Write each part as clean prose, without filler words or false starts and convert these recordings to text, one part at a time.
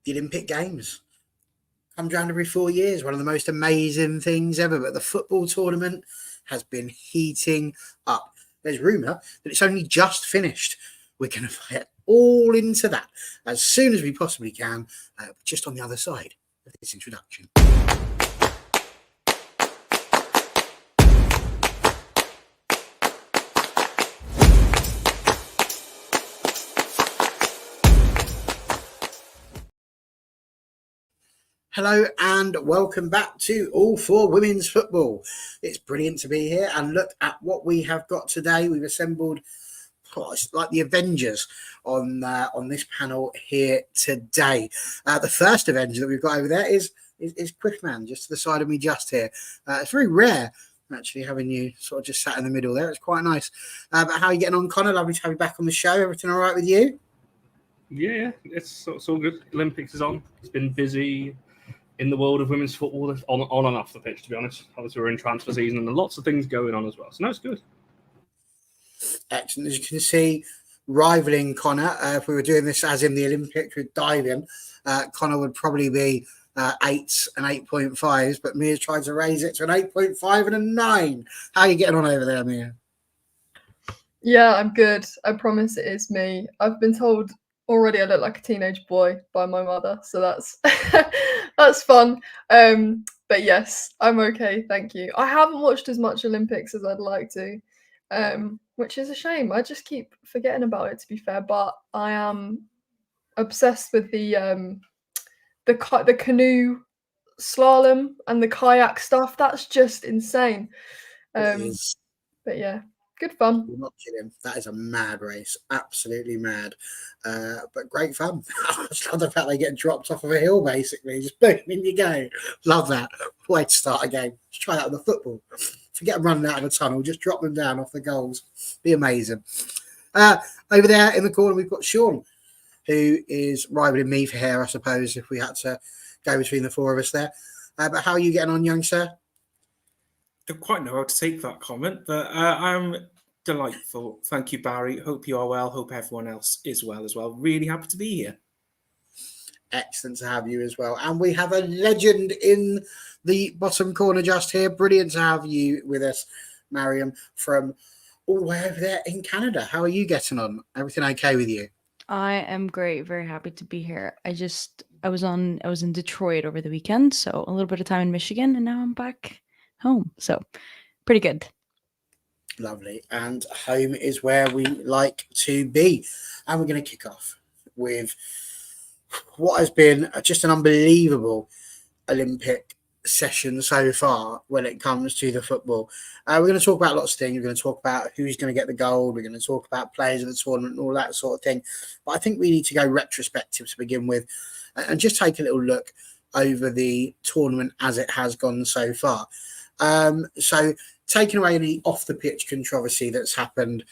the Olympic Games. Comes around every 4 years, one of the most amazing things ever. But the football tournament has been heating up. There's rumour that it's only just finished. We're going to get all into that as soon as we possibly can, just on the other side of this introduction. Hello and welcome back to All For Women's Football. It's brilliant to be here and look at what we have got today. We've assembled it's like the Avengers on this panel here today. The first Avenger that we've got over there is Quickman, just to the side of me just here. It's very rare actually having you sort of just sat in the middle there. It's quite nice. But how are you getting on, Connor? Lovely to have you back on the show. Everything all right with you? Yeah, it's all good. Olympics is on. It's been busy in the world of women's football, on and off the pitch, to be honest. Obviously, we're in transfer season and lots of things going on as well. So, no, it's good. Excellent. As you can see, rivaling Connor, if we were doing this as in the Olympics with diving, Connor would probably be 8s and 8.5s, but Mia's tried to raise it to an 8.5 and a 9. How are you getting on over there, Mia? Yeah, I'm good. I promise it is me. I've been told already I look like a teenage boy by my mother, so that's that's fun. But yes, I'm okay, thank you. I haven't watched as much Olympics as I'd like to, which is a shame. I just keep forgetting about it, to be fair. But I am obsessed with the canoe slalom and the kayak stuff. That's just insane. But yeah. Good fun. You're not kidding. That is a mad race. Absolutely mad. But great fun. I just love the fact they get dropped off of a hill, basically. Just boom, in you go. Love that. Way to start a game. Just try that with the football. Forget them running out of a tunnel. Just drop them down off the goals. Be amazing. Over there in the corner, we've got Sean, who is rivaling me for hair, I suppose, if we had to go between the four of us there. But how are you getting on, young sir? Don't quite know how to take that comment, but I'm delightful. Thank you, Barry. Hope you are well. Hope everyone else is well as well. Really happy to be here. Excellent to have you as well. And we have a legend in the bottom corner just here. Brilliant to have you with us, Mariam, from all the way over there in Canada. How are you getting on? Everything okay with you? I am great. Very happy to be here. I was in Detroit over the weekend, so a little bit of time in Michigan, and now I'm back home. So pretty good. Lovely. And home is where we like to be. And we're going to kick off with what has been just an unbelievable Olympic session so far when it comes to the football. We're going to talk about lots of things. We're going to talk about who's going to get the gold. We're going to talk about players of the tournament and all that sort of thing. But I think we need to go retrospective to begin with and just take a little look over the tournament as it has gone so far. So taking away the off the pitch controversy that's happened,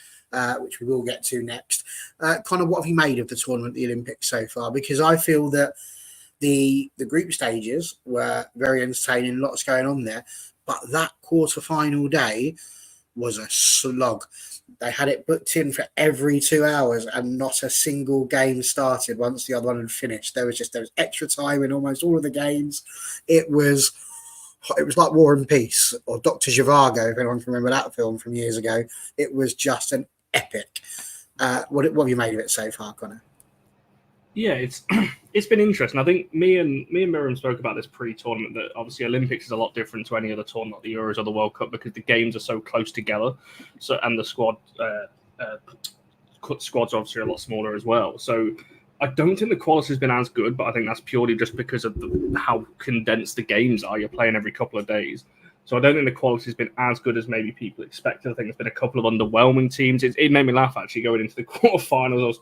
which we will get to next. Connor, what have you made of the tournament, the Olympics so far? Because I feel that the group stages were very entertaining, lots going on there, but that quarter-final day was a slog. They had it booked in for every 2 hours and not a single game started once the other one had finished. There was extra time in almost all of the games. It was like War and Peace or Dr. Zhivago, if anyone can remember that film from years ago. It was just an epic. What have you made of it so far, Connor? Yeah, it's been interesting. I think me and Miriam spoke about this pre-tournament that obviously Olympics is a lot different to any other tournament, the Euros or the World Cup, because the games are so close together. So and the squads are obviously a lot smaller as well. So I don't think the quality has been as good, but I think that's purely just because of how condensed the games are. You're playing every couple of days. So I don't think the quality has been as good as maybe people expected. I think there's been a couple of underwhelming teams. It made me laugh, actually, going into the quarterfinals. I was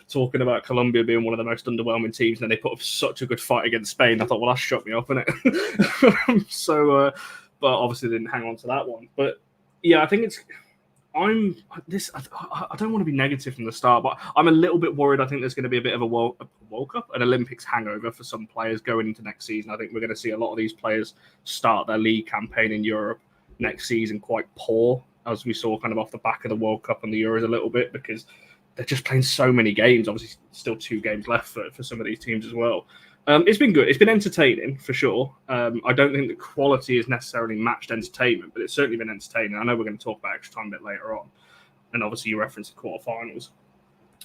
talking about Colombia being one of the most underwhelming teams, and then they put up such a good fight against Spain. I thought, well, that shut me up, innit? So, but obviously didn't hang on to that one. But yeah, I think it's... I don't want to be negative from the start, but I'm a little bit worried. I think there's going to be a bit of a World Cup, an Olympics hangover for some players going into next season. I think we're going to see a lot of these players start their league campaign in Europe next season quite poor, as we saw kind of off the back of the World Cup and the Euros a little bit, because they're just playing so many games. Obviously, still 2 games left for some of these teams as well. It's been good. It's been entertaining for sure. I don't think the quality has necessarily matched entertainment, but it's certainly been entertaining. I know we're going to talk about extra time a bit later on, and obviously you referenced the quarterfinals.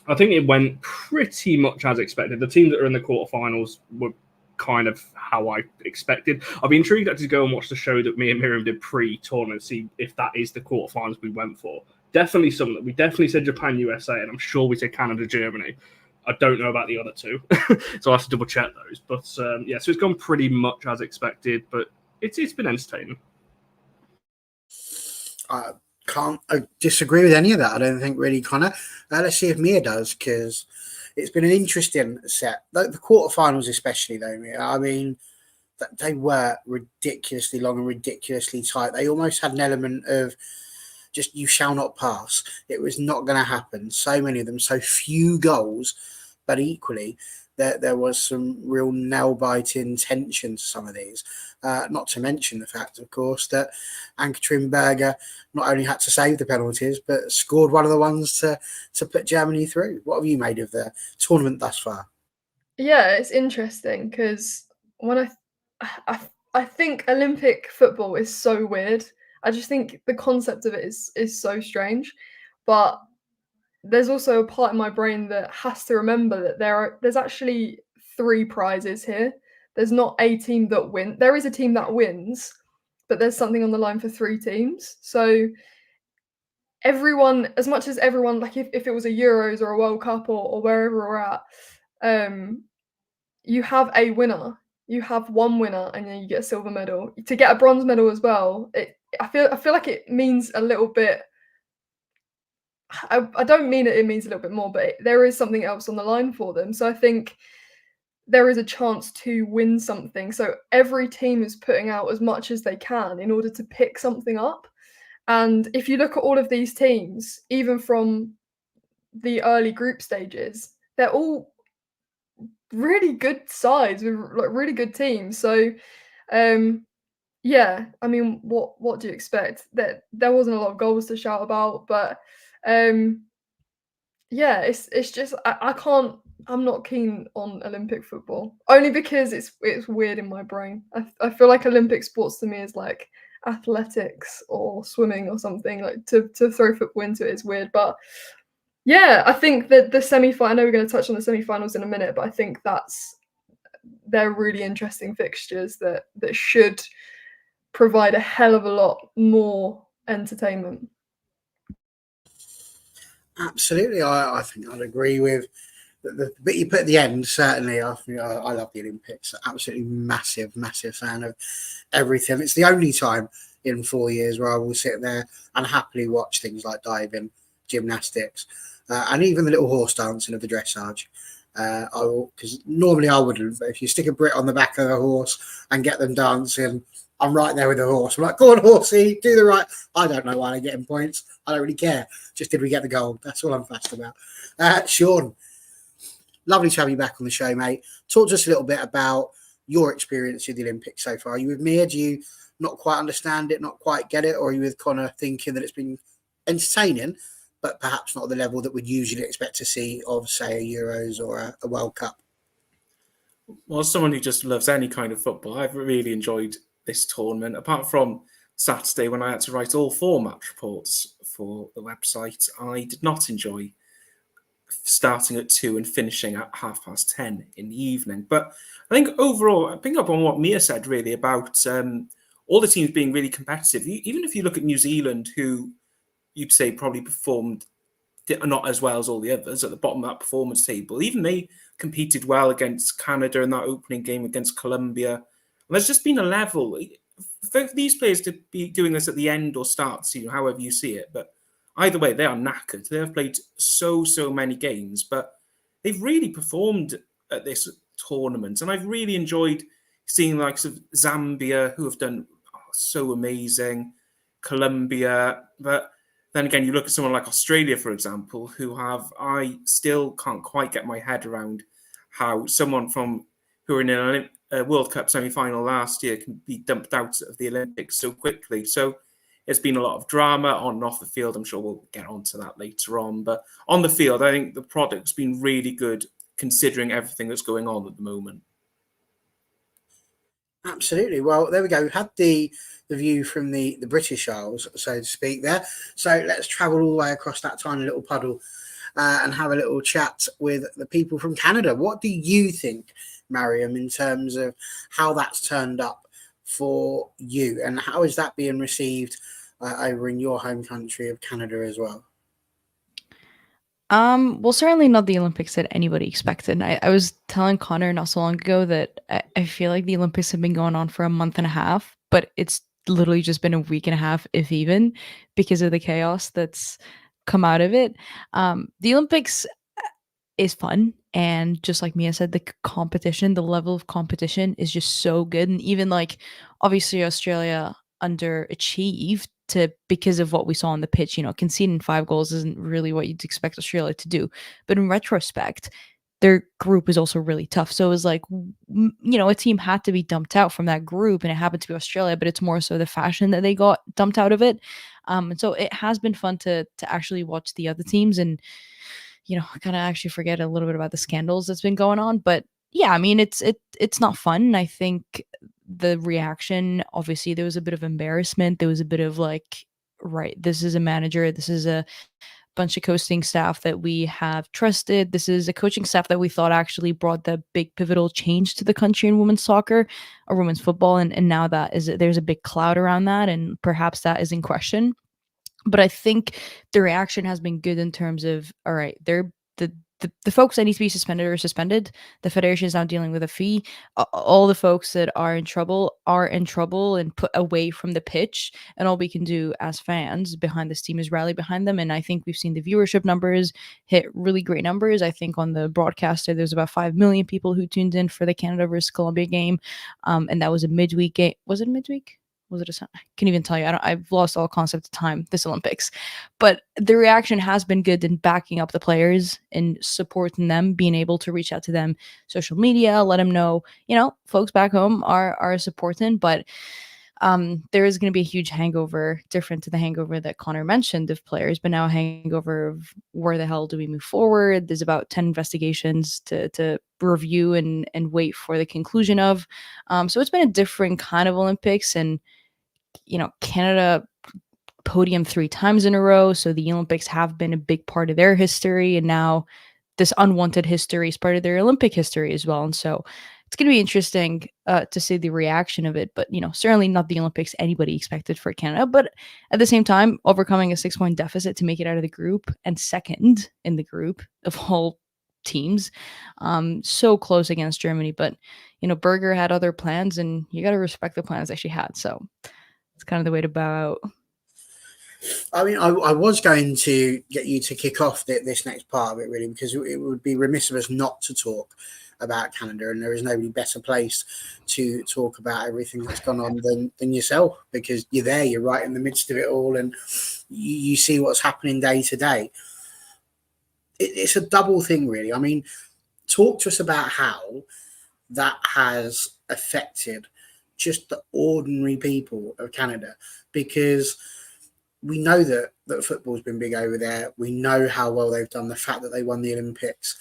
I think it went pretty much as expected. The teams that are in the quarterfinals were kind of how I expected. I'll be intrigued to go and watch the show that me and Miriam did pre-tournament, see if that is the quarterfinals we went for. Definitely some that we definitely said Japan, USA, and I'm sure we said Canada, Germany. I don't know about the other two, so I have to double check those. But yeah, so it's gone pretty much as expected, but it's been entertaining. I can't disagree with any of that. I don't think really, Connor. Let's see if Mia does, because it's been an interesting set. The quarterfinals, especially, though, Mia. I mean, they were ridiculously long and ridiculously tight. They almost had an element of just you shall not pass. It was not going to happen. So many of them, so few goals, but equally there was some real nail-biting tension to some of these. Not to mention the fact, of course, that Ann-Katrin Berger not only had to save the penalties, but scored one of the ones to put Germany through. What have you made of the tournament thus far? Yeah, it's interesting because when I think Olympic football is so weird. I just think the concept of it is so strange, but there's also a part in my brain that has to remember that there's actually 3 prizes here. There's not a team that wins. There is a team that wins, but there's something on the line for 3 teams. So everyone, as much as everyone, like if it was a Euros or a World Cup or wherever we're at, you have a winner. You have one winner, and then you get a silver medal. To get a bronze medal as well, I feel like it means a little bit. I don't mean it means a little bit more, but there is something else on the line for them. So I think there is a chance to win something. So every team is putting out as much as they can in order to pick something up. And if you look at all of these teams, even from the early group stages, they're all really good sides with like really good teams. So yeah, I mean, what do you expect? That there wasn't a lot of goals to shout about, but yeah, it's just I can't. I'm not keen on Olympic football only because it's weird in my brain. I feel like Olympic sports to me is like athletics or swimming or something. Like to throw football into it is weird, but yeah, I think that the semi-final. I know we're going to touch on the semi-finals in a minute, but I think they're really interesting fixtures that should provide a hell of a lot more entertainment. Absolutely, I think I'd agree with the bit you put at the end. Certainly, I love the Olympics. Absolutely massive fan of everything. It's the only time in 4 years where I will sit there and happily watch things like diving, gymnastics, and even the little horse dancing of the dressage. I will, because normally I wouldn't, but if you stick a Brit on the back of a horse and get them dancing, I'm right there with the horse. I'm like, go on, horsey, do the right. I don't know why they're getting points. I don't really care. Just did we get the goal? That's all I'm fussed about. Sean, lovely to have you back on the show, mate. Talk to us a little bit about your experience with the Olympics so far. Are you with me? Do you not quite understand it, not quite get it? Or are you with Connor thinking that it's been entertaining, but perhaps not the level that we'd usually expect to see of, say, a Euros or a World Cup? Well, as someone who just loves any kind of football, I've really enjoyed this tournament, apart from Saturday when I had to write all 4 match reports for the website. I did not enjoy starting at 2 and finishing at 10:30 in the evening. But I think overall, I pick up on what Mia said really about all the teams being really competitive. Even if you look at New Zealand, who you'd say probably performed not as well as all the others at the bottom of that performance table, even they competed well against Canada in that opening game, against Colombia. There's just been a level for these players to be doing this at the end or start, however you see it. But either way, they are knackered. They have played so many games, but they've really performed at this tournament. And I've really enjoyed seeing the likes of Zambia, who have done so amazing, Colombia. But then again, you look at someone like Australia, for example, I still can't quite get my head around how someone who are in a World Cup semi-final last year can be dumped out of the Olympics so quickly. So it's been a lot of drama on and off the field. I'm sure we'll get onto that later on. But on the field, I think the product's been really good considering everything that's going on at the moment. Absolutely. Well, there we go. We've had the view from the British Isles, so to speak. There. So let's travel all the way across that tiny little puddle and have a little chat with the people from Canada. What do you think, Mariam, in terms of how that's turned up for you, and how is that being received over in your home country of Canada as well? Well, certainly not the Olympics that anybody expected. I was telling Connor not so long ago that I feel like the Olympics have been going on for a month and a half, but it's literally just been a week and a half, if even, because of the chaos that's come out of it. The Olympics is fun, and just like Mia said, the competition, the level of competition is just so good, and even like obviously Australia underachieved to because of what we saw on the pitch. Conceding 5 goals isn't really what you'd expect Australia to do, but in retrospect, their group is also really tough. So it was like, a team had to be dumped out from that group, and it happened to be Australia, but it's more so the fashion that they got dumped out of it. And so it has been fun to actually watch the other teams and kind of actually forget a little bit about the scandals that's been going on. But yeah, I mean, it's not fun. I think the reaction, obviously, there was a bit of embarrassment. There was a bit of like, right, this is a manager, this is a bunch of coaching staff that we have trusted. This is a coaching staff that we thought actually brought the big pivotal change to the country in women's soccer or women's football. And now there's a big cloud around that, and perhaps that is in question. But I think the reaction has been good in terms of, all right, they're the folks that need to be suspended are suspended. The federation is now dealing with a fee. All the folks that are in trouble and put away from the pitch. And all we can do as fans behind this team is rally behind them. And I think we've seen the viewership numbers hit really great numbers. I think on the broadcaster, there's about 5 million people who tuned in for the Canada versus Colombia game. And that was a midweek game. Was it midweek? Was it a Sunday? I can't even tell you. I've lost all concept of time this Olympics. But the reaction has been good in backing up the players and supporting them, being able to reach out to them, social media, let them know, folks back home are supporting. But there is going to be a huge hangover, different to the hangover that Connor mentioned of players, but now a hangover of where the hell do we move forward? There's about 10 investigations to review and wait for the conclusion of. So it's been a different kind of Olympics, and Canada podium 3 times in a row. So the Olympics have been a big part of their history. And now this unwanted history is part of their Olympic history as well. And so it's going to be interesting to see the reaction of it. But, certainly not the Olympics anybody expected for Canada. But at the same time, overcoming a 6-point deficit to make it out of the group and second in the group of all teams, so close against Germany. But, Berger had other plans, and you got to respect the plans that she had. So it's kind of the way to bow out. I mean, I was going to get you to kick off this next part of it, really, because it would be remiss of us not to talk about Canada, and there is nobody better placed to talk about everything that's gone on than yourself, because you're there, you're right in the midst of it all, and you see what's happening day to day. It's a double thing, really. I mean, talk to us about how that has affected just the ordinary people of Canada, because we know that football's been big over there. We know how well they've done. The fact that they won the Olympics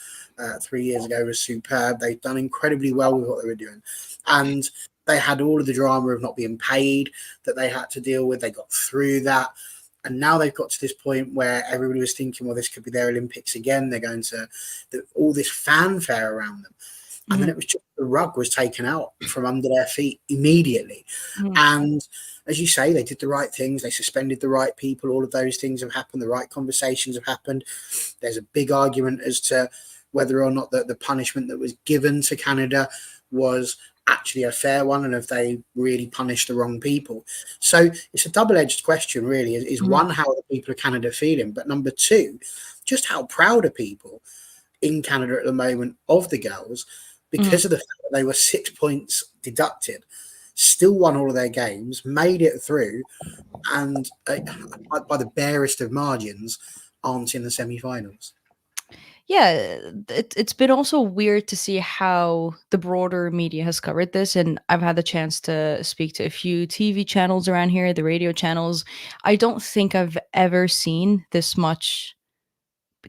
3 years ago was superb. They've done incredibly well with what they were doing. And they had all of the drama of not being paid that they had to deal with. They got through that. And now they've got to this point where everybody was thinking, well, this could be their Olympics again. They're going to all this fanfare around them. And then it was just the rug was taken out from under their feet immediately. And as you say, they did the right things. They suspended the right people. All of those things have happened. The right conversations have happened. There's a big argument as to whether or not the punishment that was given to Canada was actually a fair one, and if they really punished the wrong people. So it's a double-edged question, really. Is one, how are the people of Canada feeling? But number two, just how proud are people in Canada at the moment of the girls, because of the fact that they were 6 points deducted, still won all of their games, made it through, and by the barest of margins, aren't in the semi-finals. Yeah, it's been also weird to see how the broader media has covered this. And I've had the chance to speak to a few TV channels around here, the radio channels. I don't think I've ever seen this much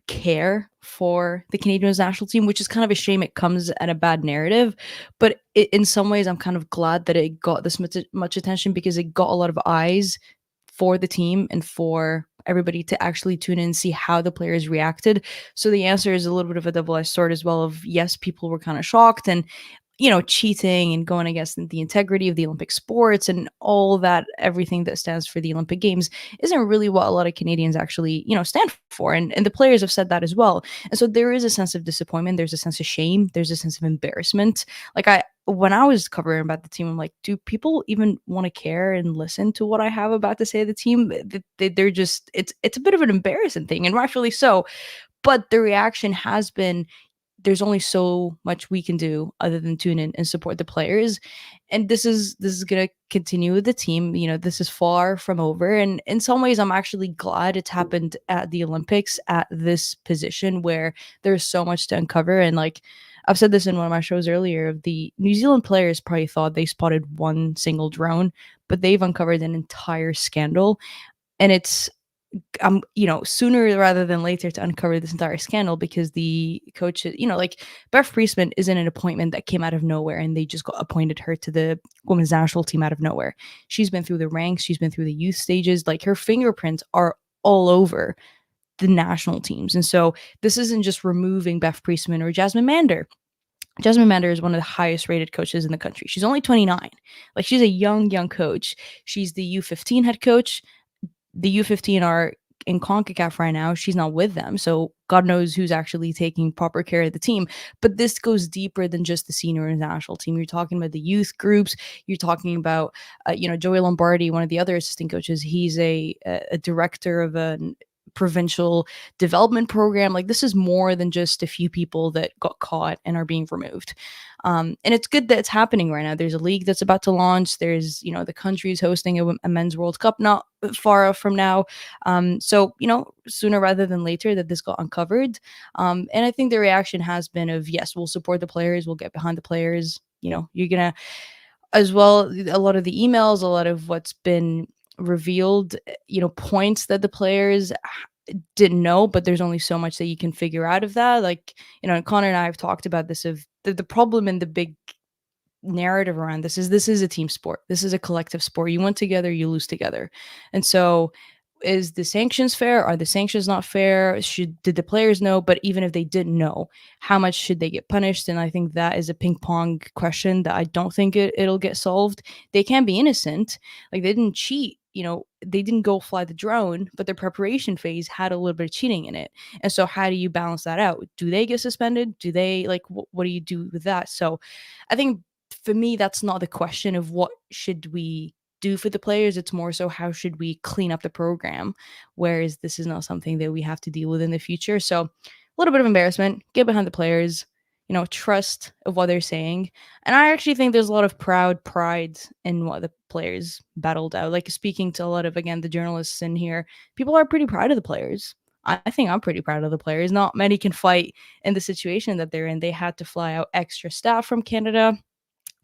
care for the Canadian national team, which is kind of a shame. It comes at a bad narrative, but in some ways, I'm kind of glad that it got this much attention because it got a lot of eyes for the team and for everybody to actually tune in and see how the players reacted. So the answer is a little bit of a double-edged sword as well of yes, people were kind of shocked and cheating and going against the integrity of the Olympic sports and all that, everything that stands for the Olympic Games isn't really what a lot of Canadians actually, stand for. And the players have said that as well. And so there is a sense of disappointment. There's a sense of shame. There's a sense of embarrassment. When I was covering about the team, I'm like, do people even want to care and listen to what I have about to say of the team? They're just, it's a bit of an embarrassing thing, and rightfully so. But the reaction has been, there's only so much we can do other than tune in and support the players. And this is going to continue with the team. This is far from over. And in some ways, I'm actually glad it's happened at the Olympics at this position where there's so much to uncover. And I've said this in one of my shows earlier, the New Zealand players probably thought they spotted one single drone, but they've uncovered an entire scandal. And it's, sooner rather than later to uncover this entire scandal because the coach, Beth Priestman isn't an appointment that came out of nowhere and they just got appointed her to the women's national team out of nowhere. She's been through the ranks. She's been through the youth stages. Her fingerprints are all over the national teams. And so this isn't just removing Beth Priestman or Jasmine Mander. Jasmine Mander is one of the highest rated coaches in the country. She's only 29. She's a young coach. She's the U15 head coach. The U15 are in CONCACAF right now. She's not with them. So God knows who's actually taking proper care of the team. But this goes deeper than just the senior national team. You're talking about the youth groups. You're talking about, Joey Lombardi, one of the other assistant coaches. He's a director of a provincial development program. This is more than just a few people that got caught and are being removed. And it's good that it's happening right now. There's a league that's about to launch. There's, the country's hosting a men's World Cup not far off from now. So, sooner rather than later that this got uncovered. And I think the reaction has been of, yes, we'll support the players. We'll get behind the players. You're going to, as well, a lot of the emails, a lot of what's been revealed, points that the players didn't know, but there's only so much that you can figure out of that. And Connor and I have talked about this of the problem and the big narrative around this is a team sport. This is a collective sport. You win together, you lose together. And so is the sanctions fair? Are the sanctions not fair? Did the players know? But even if they didn't know, how much should they get punished? And I think that is a ping pong question that I don't think it'll get solved. They can be innocent. They didn't cheat. They didn't go fly the drone, but their preparation phase had a little bit of cheating in it. And so how do you balance that out? Do they get suspended? Do they what do you do with that? So I think for me, that's not the question of what should we do for the players. It's more so how should we clean up the program, whereas this is not something that we have to deal with in the future. So a little bit of embarrassment, get behind the players, trust of what they're saying. And I actually think there's a lot of pride in what the players battled out. Speaking to a lot of, again, the journalists in here, people are pretty proud of the players. I think I'm pretty proud of the players. Not many can fight in the situation that they're in. They had to fly out extra staff from Canada.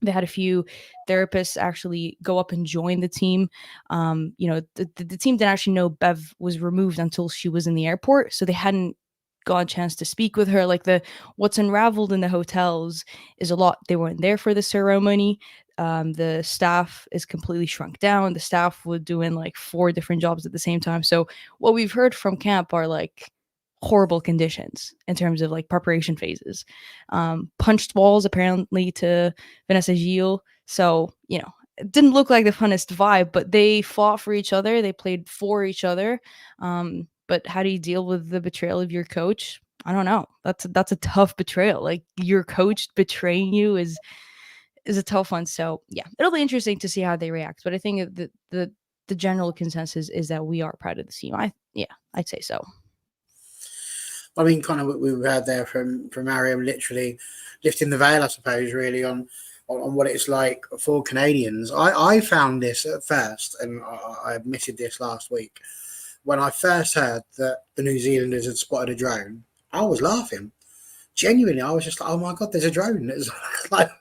They had a few therapists actually go up and join the team. The team didn't actually know Bev was removed until she was in the airport. So they hadn't got a chance to speak with her. What's unraveled in the hotels is a lot. They weren't there for the ceremony. The staff is completely shrunk down. The staff were doing 4 different jobs at the same time. So what we've heard from camp are horrible conditions in terms of preparation phases. Punched walls apparently to Vanessa Gilles. So, it didn't look like the funnest vibe, but they fought for each other. They played for each other. But how do you deal with the betrayal of your coach? I don't know. That's a tough betrayal. Your coach betraying you is a tough one. So yeah, it'll be interesting to see how they react. But I think the general consensus is that we are proud of the team. I'd say so. I mean, kind of what we heard there from Mariam, literally lifting the veil, I suppose, really on what it's like for Canadians. I found this at first, and I admitted this last week. When I first heard that the New Zealanders had spotted a drone, I was laughing. Genuinely, I was just like, oh my God, there's a drone. It's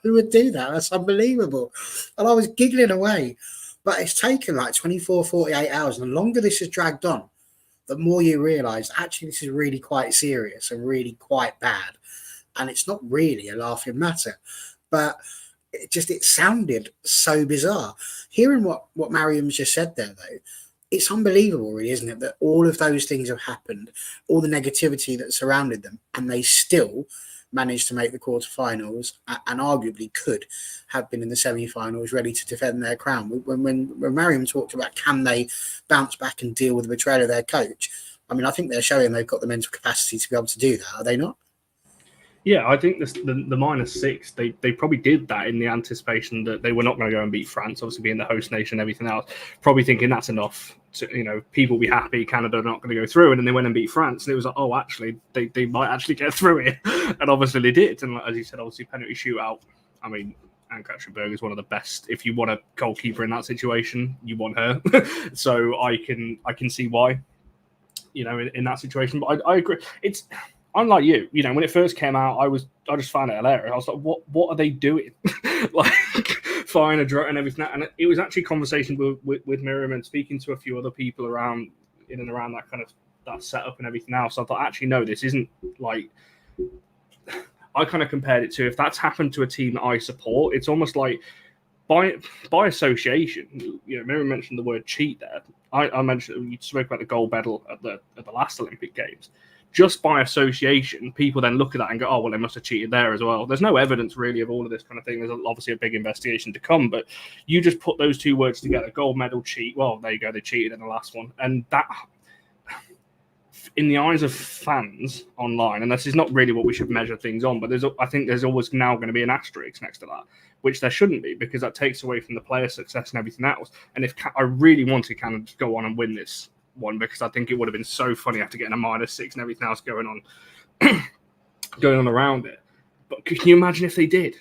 who would do that? That's unbelievable. And I was giggling away. But it's taken 24, 48 hours. And the longer this has dragged on, the more you realise actually this is really quite serious and really quite bad, and it's not really a laughing matter. But it sounded so bizarre. Hearing what Mariam's just said there, though, it's unbelievable, really, isn't it? That all of those things have happened, all the negativity that surrounded them, and they still managed to make the quarterfinals, and arguably could have been in the semi-finals, ready to defend their crown. When Mariam talked about can they bounce back and deal with the betrayal of their coach, I mean, I think they're showing they've got the mental capacity to be able to do that. Are they not? Yeah, I think the -6, they probably did that in the anticipation that they were not going to go and beat France, obviously being the host nation and everything else, probably thinking that's enough to, people will be happy, Canada are not going to go through, and then they went and beat France, and it was like, oh, actually, they might actually get through it, and obviously they did, and as you said, obviously penalty shootout, I mean, Anne-Katrin Berg is one of the best. If you want a goalkeeper in that situation, you want her, so I can see why, in that situation, but I agree, it's... Unlike you, when it first came out, I just found it hilarious. I was like, what are they doing? Like firing a drone and everything. And it was actually a conversation with Miriam and speaking to a few other people around in and around that kind of that setup and everything else. So I thought, actually, no, this isn't like. I kind of compared it to if that's happened to a team that I support, it's almost like by association. Miriam mentioned the word cheat there. I mentioned you spoke about the gold medal at the last Olympic Games. Just by association, people then look at that and go, oh, well, they must have cheated there as well. There's no evidence really of all of this kind of thing. There's obviously a big investigation to come, but you just put those two words together, gold medal, cheat. Well, there you go. They cheated in the last one. And that, in the eyes of fans online, and this is not really what we should measure things on, but I think there's always now going to be an asterisk next to that, which there shouldn't be, because that takes away from the player success and everything else. And if I really wanted Canada to go on and win this one, because I think it would have been so funny after getting a -6 and everything else going on around it. But can you imagine if they did?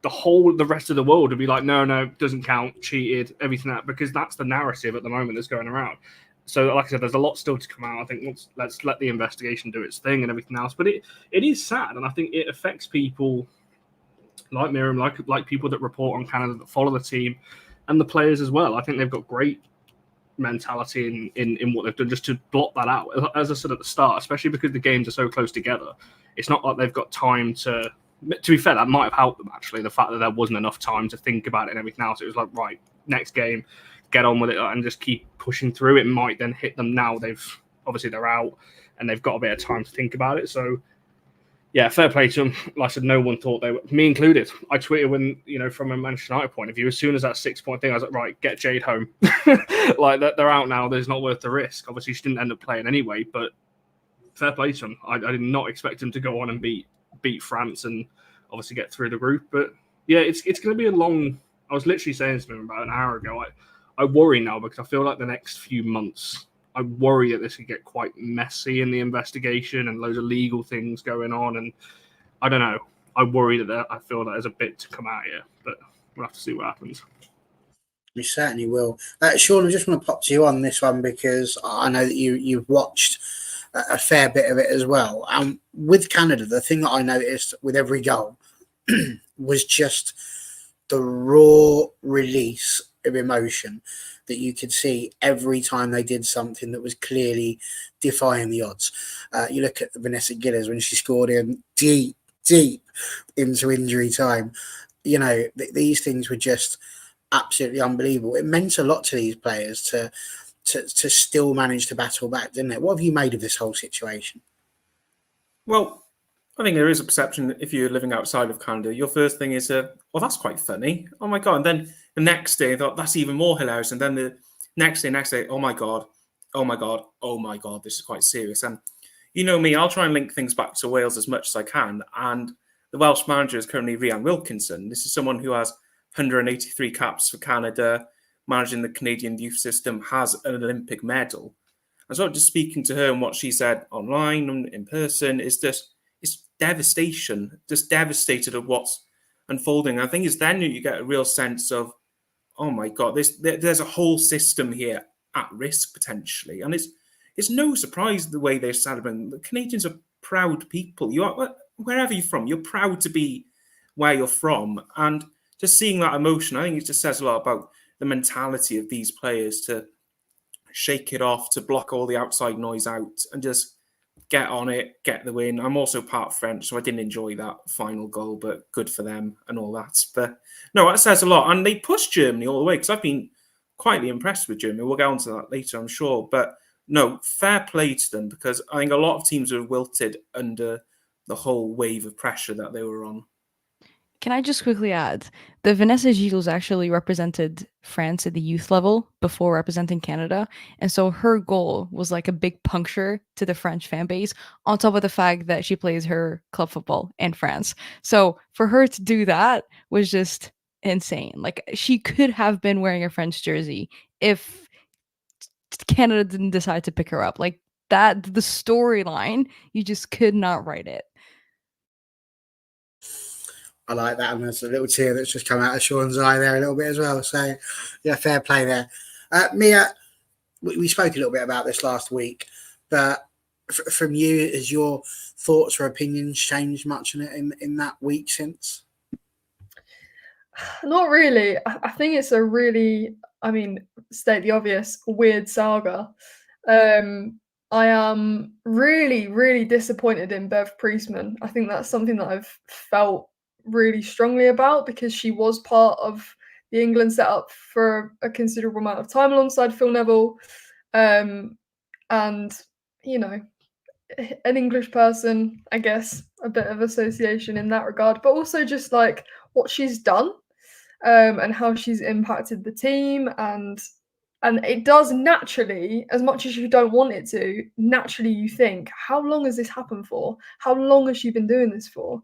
The rest of the world would be like, no, doesn't count, cheated, everything that, because that's the narrative at the moment that's going around. So, like I said, there's a lot still to come out. I think let's let the investigation do its thing and everything else. But it is sad, and I think it affects people like Miriam, like people that report on Canada, that follow the team, and the players as well. I think they've got great mentality in what they've done just to block that out. As I said at the start, especially because the games are so close together, it's not like they've got time to be fair, that might have helped them actually, the fact that there wasn't enough time to think about it and everything else. It was like, right, next game, get on with it and just keep pushing through. It might then hit them now. They're out and they've got a bit of time to think about it. So yeah, fair play to them. Like I said, no one thought they were, me included. I tweeted when, from a Manchester United point of view, as soon as that 6-point thing, I was like, right, get Jade home. Like, they're out now. There's not worth the risk. Obviously, she didn't end up playing anyway, but fair play to them. I did not expect him to go on and beat France and obviously get through the group. But yeah, it's going to be a long. I was literally saying to him about an hour ago. I worry now because I feel like the next few months, I worry that this could get quite messy in the investigation and loads of legal things going on. And I don't know. I worry that I feel that there's a bit to come out here, but we'll have to see what happens. We certainly will. Sean, I just want to pop to you on this one because I know that you've watched a fair bit of it as well. With Canada, the thing that I noticed with every goal was just the raw release of emotion that you could see every time they did something that was clearly defying the odds. You look at Vanessa Gillies when she scored in deep into injury time. These things were just absolutely unbelievable. It meant a lot to these players to still manage to battle back, didn't it? What have you made of this whole situation? Well, I think there is a perception that if you're living outside of Canada, your first thing is, well, that's quite funny. Oh my God. And then the next day, I thought, that's even more hilarious. And then the next day, oh my God, this is quite serious. And you know me, I'll try and link things back to Wales as much as I can. And the Welsh manager is currently Rhian Wilkinson. This is someone who has 183 caps for Canada, managing the Canadian youth system, has an Olympic medal. And so just speaking to her and what she said online and in person is just, it's devastation, just devastated at what's unfolding. I think it's then you get a real sense of, oh my God, there's a whole system here at risk potentially. And it's no surprise the way they're celebrating. The Canadians are proud people. You are, wherever you're from, you're proud to be where you're from. And just seeing that emotion, I think it just says a lot about the mentality of these players to shake it off, to block all the outside noise out, and just get on it, get the win. I'm also part French, so I didn't enjoy that final goal, but good for them and all that. But no, that says a lot. And they pushed Germany all the way, because I've been quietly impressed with Germany. We'll get on to that later, I'm sure. But no, fair play to them, because I think a lot of teams have wilted under the whole wave of pressure that they were on. Can I just quickly add, the Vanessa Gilles actually represented France at the youth level before representing Canada. And so her goal was like a big puncture to the French fan base, on top of the fact that she plays her club football in France. So for her to do that was just insane. Like, she could have been wearing a French jersey if Canada didn't decide to pick her up. Like, that, the storyline, you just could not write it. I like that, and there's a little tear that's just come out of Sean's eye there a little bit as well. So, yeah, fair play there. Mia, we spoke a little bit about this last week, but from you, has your thoughts or opinions changed much in that week since? Not really. I think it's a really, I mean, state the obvious, weird saga. I am really, really disappointed in Bev Priestman. I think that's something that I've felt really strongly about, because she was part of the England setup for a considerable amount of time alongside Phil Neville. And, you know, an English person, I guess, a bit of association in that regard, but also just like what she's done, and how she's impacted the team. And it does naturally, as much as you don't want it to, naturally you think, how long has this happened for? How long has she been doing this for?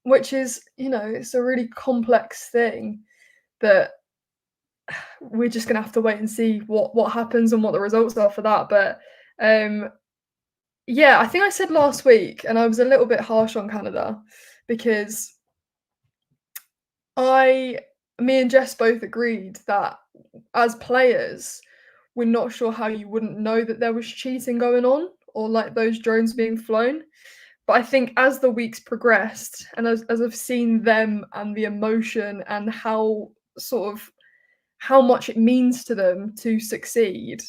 Which is, you know, it's a really complex thing that we're just going to have to wait and see what happens and what the results are for that. But yeah, I think I said last week, and I was a little bit harsh on Canada, because me and Jess both agreed that as players, we're not sure how you wouldn't know that there was cheating going on, or like those drones being flown. But I think as the weeks progressed, and as I've seen them and the emotion and how much it means to them to succeed,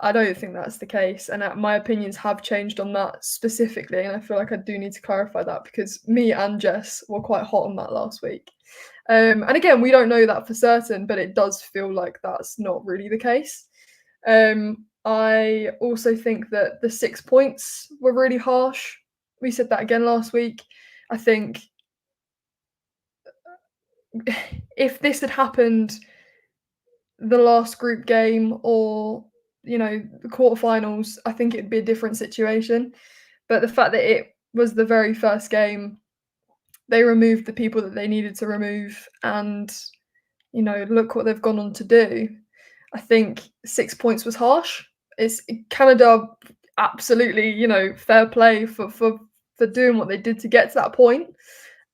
I don't think that's the case. And my opinions have changed on that specifically. And I feel like I do need to clarify that, because me and Jess were quite hot on that last week. And again, we don't know that for certain, but it does feel like that's not really the case. I also think that the 6 points were really harsh. We said that again last week. I think if this had happened the last group game, or, you know, the quarterfinals, I think it'd be a different situation. But the fact that it was the very first game, they removed the people that they needed to remove, and, you know, look what they've gone on to do. I think 6 points was harsh. It's Canada, absolutely, you know, fair play for doing what they did to get to that point,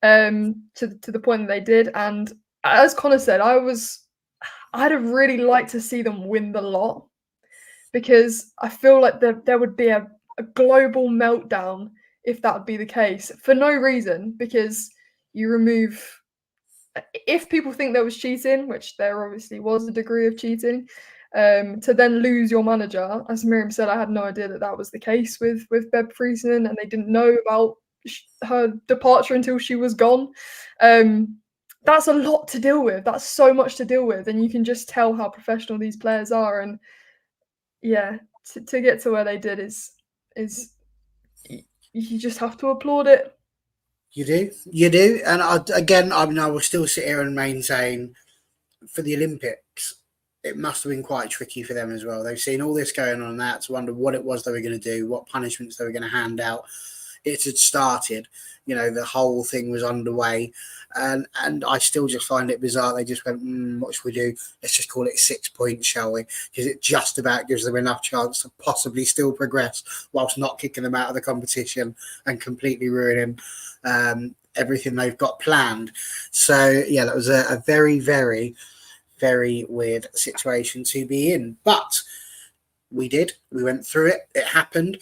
to the point that they did. And as Connor said, I'd have really liked to see them win the lot, because I feel like there would be a global meltdown if that would be the case, for no reason, because you remove, if people think there was cheating, which there obviously was a degree of cheating, to then lose your manager. As Miriam said, I had no idea that was the case with Bev Priestman, and they didn't know about her departure until she was gone. That's a lot to deal with. That's so much to deal with, and you can just tell how professional these players are. And yeah, to get to where they did is you just have to applaud it. You do. And I will still sit here and maintain, for the Olympics, it must have been quite tricky for them as well. They've seen all this going on and that, to wonder what it was they were going to do, what punishments they were going to hand out. It had started, you know, the whole thing was underway. And I still just find it bizarre. They just went, what should we do? Let's just call it 6 points, shall we? Because it just about gives them enough chance to possibly still progress, whilst not kicking them out of the competition and completely ruining everything they've got planned. So, yeah, that was a very, very, very weird situation to be in. But we went through it. It happened.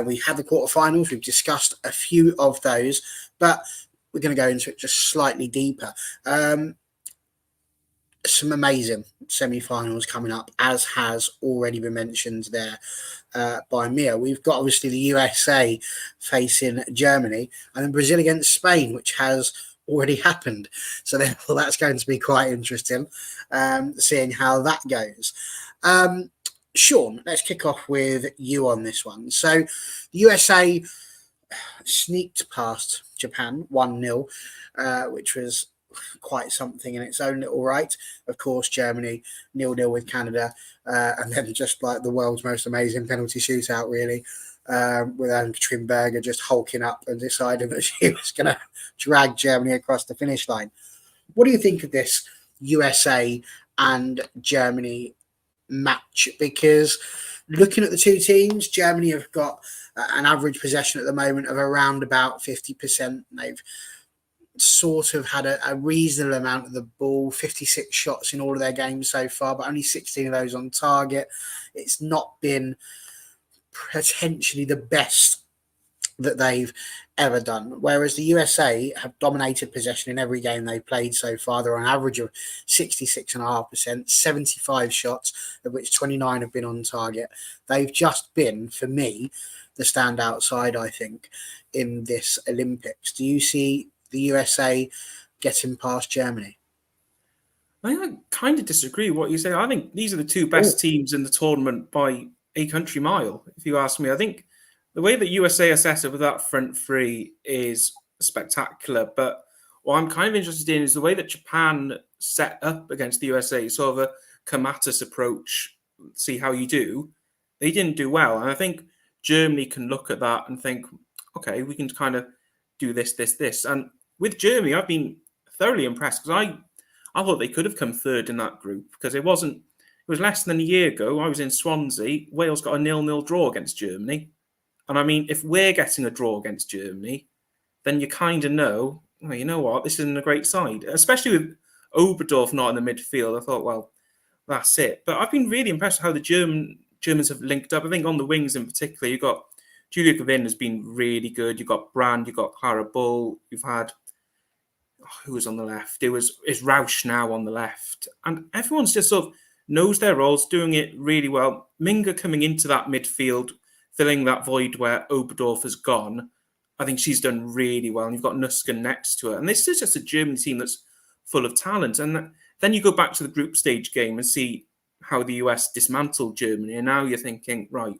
We had the quarterfinals. We've discussed a few of those, but we're going to go into it just slightly deeper. some amazing semi-finals coming up, as has already been mentioned there by Mia. We've got obviously the USA facing Germany, and then Brazil against Spain, which has already happened. So therefore, that's going to be quite interesting, seeing how that goes. Sean, let's kick off with you on this one. So the USA sneaked past Japan 1-0, which was quite something in its own little right. Of course, Germany 0-0 with Canada, and then just like the world's most amazing penalty shootout, really, with Ann-Katrin Berger just hulking up and deciding that she was going to drag Germany across the finish line. What do you think of this USA and Germany match? Because looking at the two teams, Germany have got an average possession at the moment of around about 50%. They've sort of had a reasonable amount of the ball, 56 shots in all of their games so far, but only 16 of those on target. It's not been potentially the best that they've ever done. Whereas the USA have dominated possession in every game they've played so far. They're on an average of 66.5%, 75 shots, of which 29 have been on target. They've just been, for me, the standout side, I think, in this Olympics. Do you see the USA getting past Germany? I kind of disagree with what you say. I think these are the two best teams in the tournament by a country mile, if you ask me. I think the way that USA are set up with that front three is spectacular. But what I'm kind of interested in is the way that Japan set up against the USA, sort of a Kamatas approach, see how you do. They didn't do well. And I think Germany can look at that and think, okay, we can kind of do this. And with Germany, I've been thoroughly impressed because I thought they could have come third in that group because it was less than a year ago. I was in Swansea. Wales got a 0-0 draw against Germany. And I mean, if we're getting a draw against Germany, then you kind of know, well, you know what, this isn't a great side. Especially with Oberdorf not in the midfield. I thought, well, that's it. But I've been really impressed with how the Germans have linked up. I think on the wings in particular, you've got Julia Gavin has been really good. You've got Brand, you've got Clara Bull, you've had who was on the left? It's Rausch now on the left. And everyone's just sort of knows their roles, doing it really well. Minga coming into that midfield, filling that void where Oberdorf has gone. I think she's done really well. And you've got Nusken next to her. And this is just a German team that's full of talent. And then you go back to the group stage game and see how the US dismantled Germany. And now you're thinking, right,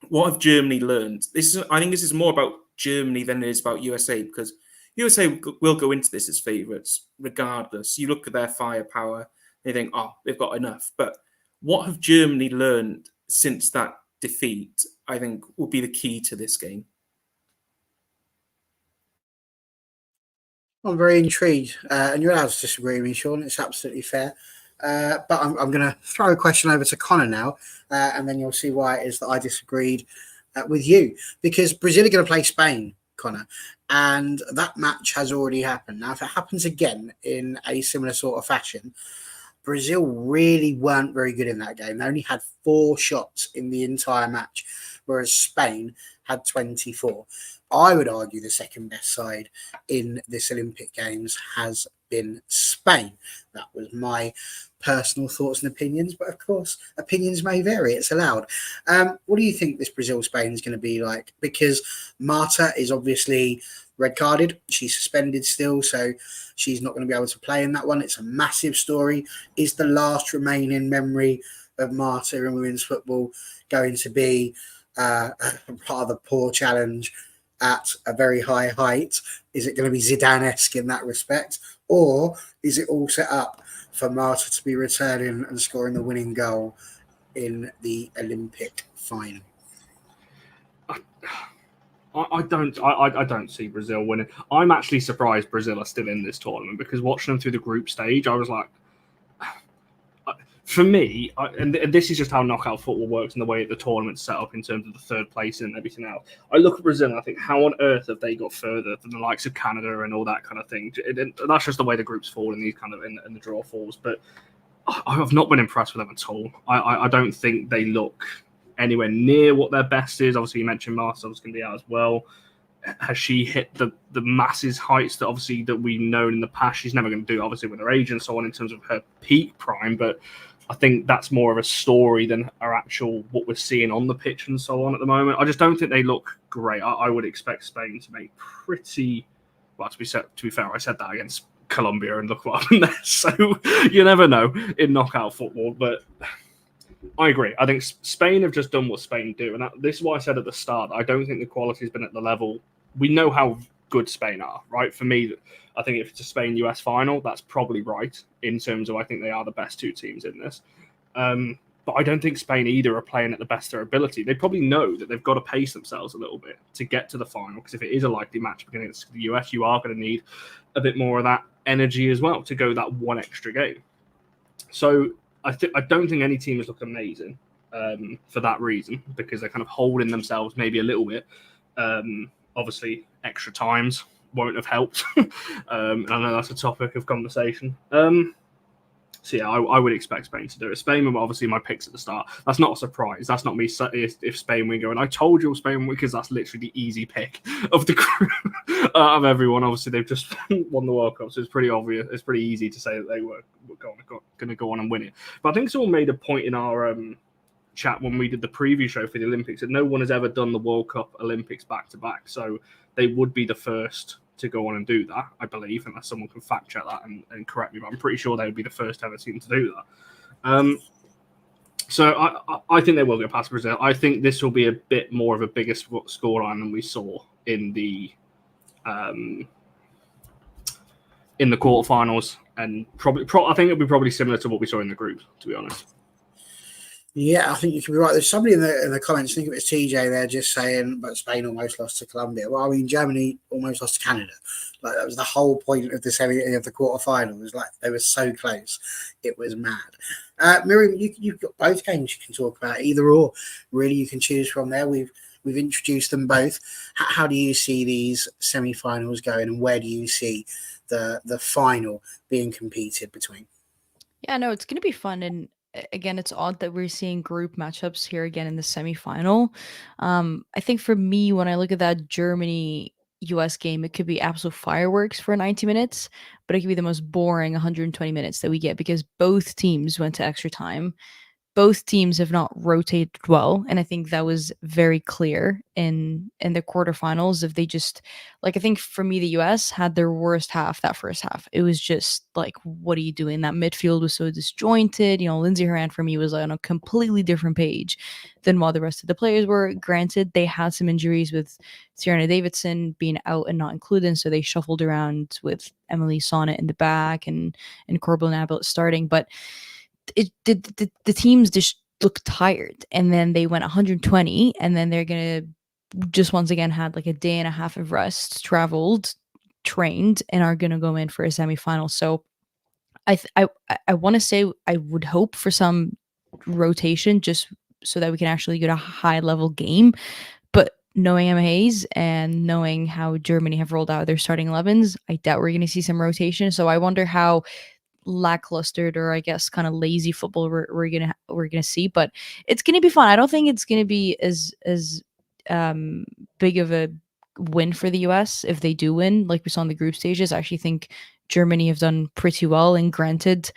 what have Germany learned? I think this is more about Germany than it is about USA, because USA will go into this as favourites regardless. You look at their firepower, they think, oh, they've got enough. But what have Germany learned since that defeat, I think, will be the key to this game. I'm very intrigued, and you're allowed to disagree with me, Sean. It's absolutely fair. But I'm going to throw a question over to Connor now, and then you'll see why it is that I disagreed with you. Because Brazil are going to play Spain, Connor, and that match has already happened. Now, if it happens again in a similar sort of fashion, Brazil really weren't very good in that game. They only had 4 shots in the entire match, whereas Spain had 24. I would argue the second best side in this Olympic Games has been Spain. That was my personal thoughts and opinions, but of course, opinions may vary. It's allowed. What do you think this Brazil-Spain is going to be like? Because Marta is obviously red carded. She's suspended still, so she's not going to be able to play in that one. It's a massive story. Is the last remaining memory of Marta in women's football going to be a rather poor challenge at a very high height? Is it going to be Zidane-esque in that respect? Or is it all set up for Marta to be returning and scoring the winning goal in the Olympic final? I don't see Brazil winning. I'm actually surprised Brazil are still in this tournament, because watching them through the group stage, I was like, for me, and this is just how knockout football works and the way the tournament's set up in terms of the third place and everything else. I look at Brazil and I think, how on earth have they got further than the likes of Canada and all that kind of thing? That's just the way the groups fall in these kind of in the draw falls. But I've not been impressed with them at all. I don't think they look anywhere near what their best is. Obviously, you mentioned Marcel was going to be out as well. has she hit the masses heights that obviously that we've known in the past? She's never going to do, obviously, with her age and so on in terms of her peak prime, but I think that's more of a story than our actual what we're seeing on the pitch and so on at the moment. I just don't think they look great. I would expect Spain to make pretty well. To be fair, I said that against Colombia, and look what happened there. So you never know in knockout football, but I agree. I think Spain have just done what Spain do, and this is why I said at the start, I don't think the quality has been at the level. We know how good Spain are, right? For me, I think if it's a Spain-US final, that's probably right in terms of I think they are the best two teams in this. But I don't think Spain either are playing at the best of their ability. They probably know that they've got to pace themselves a little bit to get to the final, because if it is a likely match against the US, you are going to need a bit more of that energy as well to go that one extra game. So I don't think any team has looked amazing for that reason, because they're kind of holding themselves maybe a little bit. Obviously, extra times won't have helped. I know that's a topic of conversation. So yeah, I would expect Spain to do it. Spain were obviously my picks at the start. That's not a surprise. That's not me if Spain win going. I told you Spain win, because that's literally the easy pick of the group of everyone. Obviously, they've just won the World Cup, so it's pretty obvious. It's pretty easy to say that they were going to go on and win it. But I think someone made a point in our chat when we did the preview show for the Olympics that no one has ever done the World Cup Olympics back to back. So they would be the first to go on and do that, I believe, unless someone can fact check that and correct me, but I'm pretty sure they would be the first ever team to do that. So I think they will get past Brazil. I think this will be a bit more of a bigger scoreline than we saw in the quarterfinals, and I think it'll be probably similar to what we saw in the group, to be honest. Yeah, I think you could be right. There's somebody in the comments, I think it was TJ there, just saying, but Spain almost lost to Colombia. Well, I mean, Germany almost lost to Canada. Like, that was the whole point of the quarterfinal. It was like they were so close. It was mad. Miriam, you've got both games you can talk about, either or. Really, you can choose from there. We've introduced them both. How do you see these semi-finals going, and where do you see the final being competed between? Yeah, no, it's going to be fun. And again, it's odd that we're seeing group matchups here again in the semifinal. I think for me, when I look at that Germany US game, it could be absolute fireworks for 90 minutes, but it could be the most boring 120 minutes that we get, because both teams went to extra time. Both teams have not rotated well, and I think that was very clear in the quarterfinals. If they just, like, I think for me, the US had their worst half, that first half. It was just like, what are you doing? That midfield was so disjointed. Lindsey Horan for me was on a completely different page than while the rest of the players were. Granted, they had some injuries with Tierna Davidson being out and not included, so they shuffled around with Emily Sonnet in the back and Corbin Abbott starting, but the teams just look tired, and then they went 120, and then they're gonna just once again had like a day and a half of rest, traveled, trained, and are gonna go in for a semifinal. So I want to say I would hope for some rotation, just so that we can actually get a high level game. But knowing Emma Hayes and knowing how Germany have rolled out their starting 11s, I doubt we're going to see some rotation. So I wonder how lacklustered, or I guess kind of lazy football we're gonna see. But it's gonna be fun. I don't think it's gonna be as big of a win for the US if they do win, like we saw in the group stages. I actually think Germany have done pretty well, and granted,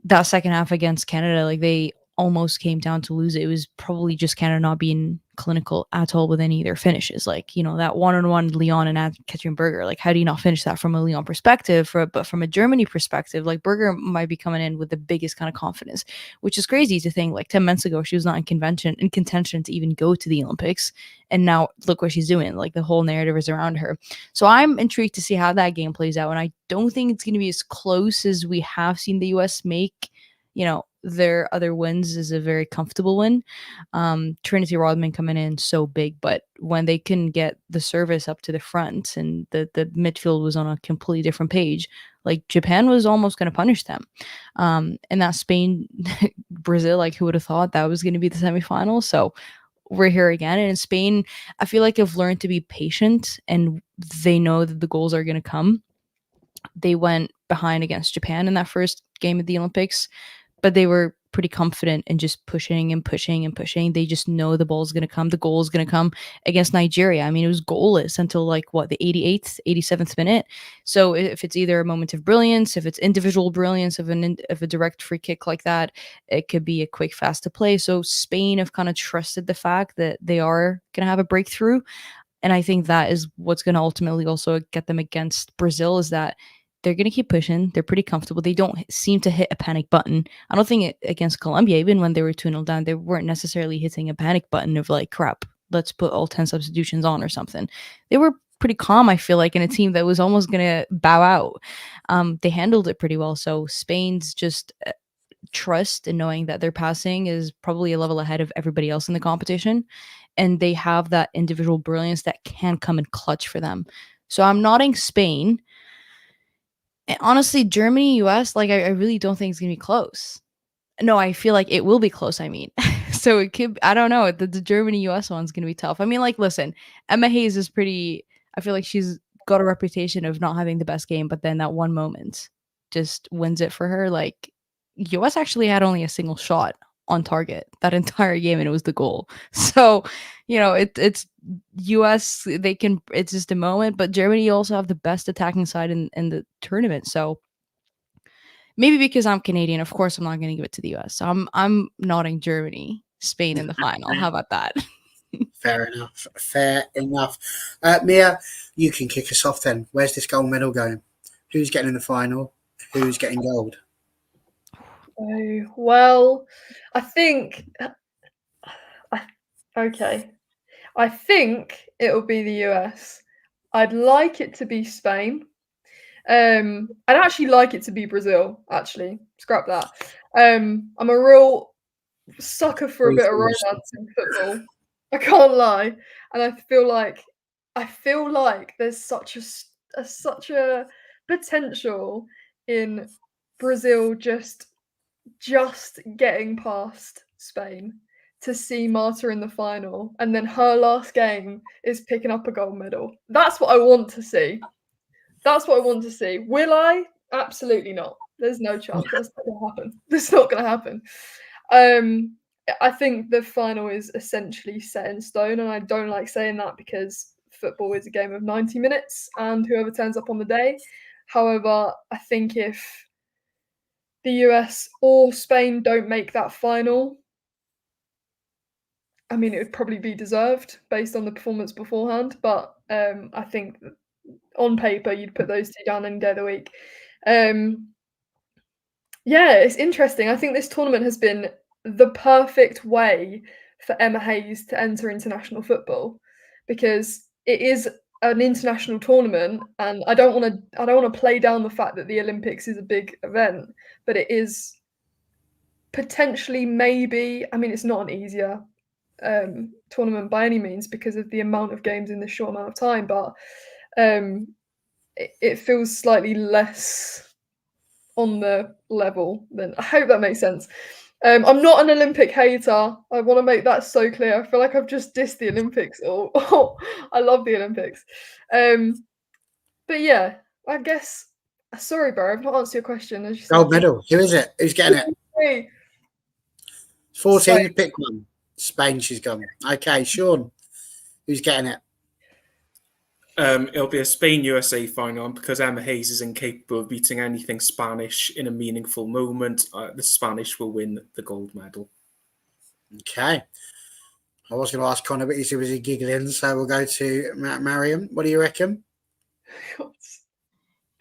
that second half against Canada, like, they almost came down to lose it. It was probably just Canada not being clinical at all with any of their finishes. Like, that one-on-one Lyon and Katrin Berger, like, how do you not finish that from a Lyon perspective? But from a Germany perspective, like, Berger might be coming in with the biggest kind of confidence, which is crazy to think. Like, 10 months ago, she was not in contention to even go to the Olympics. And now look what she's doing. Like, the whole narrative is around her. So I'm intrigued to see how that game plays out. And I don't think it's going to be as close as we have seen the US make. Their other wins is a very comfortable win. Trinity Rodman coming in so big, but when they couldn't get the service up to the front and the midfield was on a completely different page, like, Japan was almost going to punish them. And that Spain Brazil, like, who would have thought that was going to be the semifinal? So we're here again. And in Spain, I feel like I've learned to be patient, and they know that the goals are going to come. They went behind against Japan in that first game of the Olympics, but they were pretty confident in just pushing and pushing and pushing. They just know the ball's going to come, the goal is going to come. Against Nigeria, I mean, it was goalless until like the 88th, 87th minute. So if it's either a moment of brilliance, if it's individual brilliance of a direct free kick like that, it could be a quick, fast to play. So Spain have kind of trusted the fact that they are going to have a breakthrough. And I think that is what's going to ultimately also get them against Brazil, is that they're going to keep pushing. They're pretty comfortable. They don't seem to hit a panic button. I don't think against Colombia, even when they were 2-0 down, they weren't necessarily hitting a panic button of like, crap, let's put all 10 substitutions on or something. They were pretty calm, I feel like, in a team that was almost going to bow out. They handled it pretty well. So Spain's just trust in knowing that their passing is probably a level ahead of everybody else in the competition. And they have that individual brilliance that can come in clutch for them. So I'm nodding Spain. And honestly, Germany, US, like I really don't think it's gonna be close. No, I feel like it will be close. I mean, so it could. I don't know. The Germany US one's gonna be tough. I mean, like, listen, Emma Hayes is pretty. I feel like she's got a reputation of not having the best game, but then that one moment just wins it for her. Like, US actually had only a single shot on target that entire game, and it was the goal. So, it's US. They can. It's just a moment, but Germany also have the best attacking side in the tournament. So maybe because I'm Canadian, of course, I'm not going to give it to the US. So I'm nodding Germany, Spain in the final. How about that? Fair enough. Fair enough. Mia, you can kick us off then. Where's this gold medal going? Who's getting in the final? Who's getting gold? Oh, well, I think. Okay. I think it'll be the US. I'd like it to be Spain. I'd actually like it to be Brazil, actually. Scrap that. I'm a real sucker for a bit of romance in football. I can't lie. And I feel like there's such a potential in Brazil just getting past Spain to see Marta in the final, and then her last game is picking up a gold medal. That's what I want to see. Will I? Absolutely not. There's no chance. That's not going to happen. That's not going to happen. I think the final is essentially set in stone, and I don't like saying that because football is a game of 90 minutes and whoever turns up on the day. However, I think if the US or Spain don't make that final, I mean, it would probably be deserved based on the performance beforehand, but I think on paper you'd put those two down any day of the week. Yeah, it's interesting. I think this tournament has been the perfect way for Emma Hayes to enter international football, because it is an international tournament, and I don't want to play down the fact that the Olympics is a big event, but it is potentially, maybe, I mean, it's not an easier tournament by any means because of the amount of games in this short amount of time, but it feels slightly less on the level than. I hope that makes sense. I'm not an Olympic hater. I want to make that so clear. I feel like I've just dissed the Olympics. I love the Olympics. But yeah, I guess. Sorry, bro, I've not answered your question. Gold medal. Who is it? Who's getting it? 14. Pick one. Spain. She's gone. Okay, Sean. Who's getting it? It'll be a Spain-USA final, and because Emma Hayes is incapable of beating anything Spanish in a meaningful moment, the Spanish will win the gold medal. Okay. I was going to ask Connor, but he was giggling, so we'll go to Mariam. What do you reckon?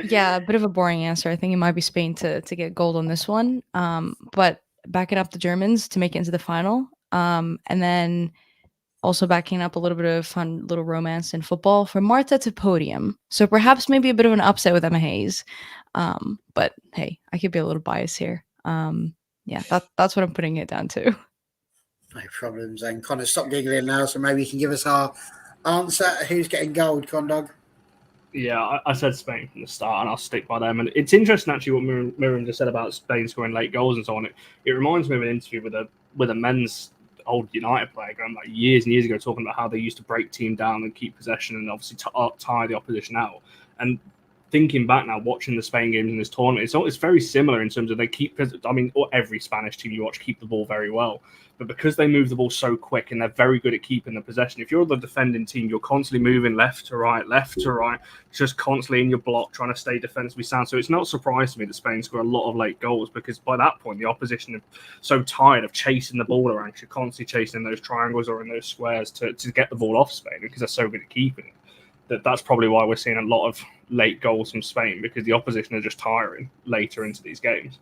Yeah, a bit of a boring answer. I think it might be Spain to get gold on this one. But backing up the Germans to make it into the final. And then also backing up a little bit of fun little romance in football for Marta to podium. So perhaps maybe a bit of an upset with Emma Hayes. But hey, I could be a little biased here. Yeah, that's what I'm putting it down to. No problems. And Connor, stop giggling now, so maybe you can give us our answer. Who's getting gold, Condog? Yeah, I said Spain from the start, and I'll stick by them. And it's interesting, actually, what Miriam just said about Spain scoring late goals and so on. It reminds me of an interview with a men's old United player going like years and years ago, talking about how they used to break team down and keep possession and obviously tire the opposition out. And thinking back now, watching the Spain games in this tournament, it's very similar in terms of they keep. I mean, every Spanish team you watch keep the ball very well, but because they move the ball so quick and they're very good at keeping the possession, if you're the defending team, you're constantly moving left to right, just constantly in your block, trying to stay defensively sound. So it's not surprising to me that Spain score a lot of late goals, because by that point, the opposition are so tired of chasing the ball around. You're constantly chasing those triangles or in those squares to get the ball off Spain, because they're so good at keeping it. That's probably why we're seeing a lot of late goals from Spain, because the opposition are just tiring later into these games.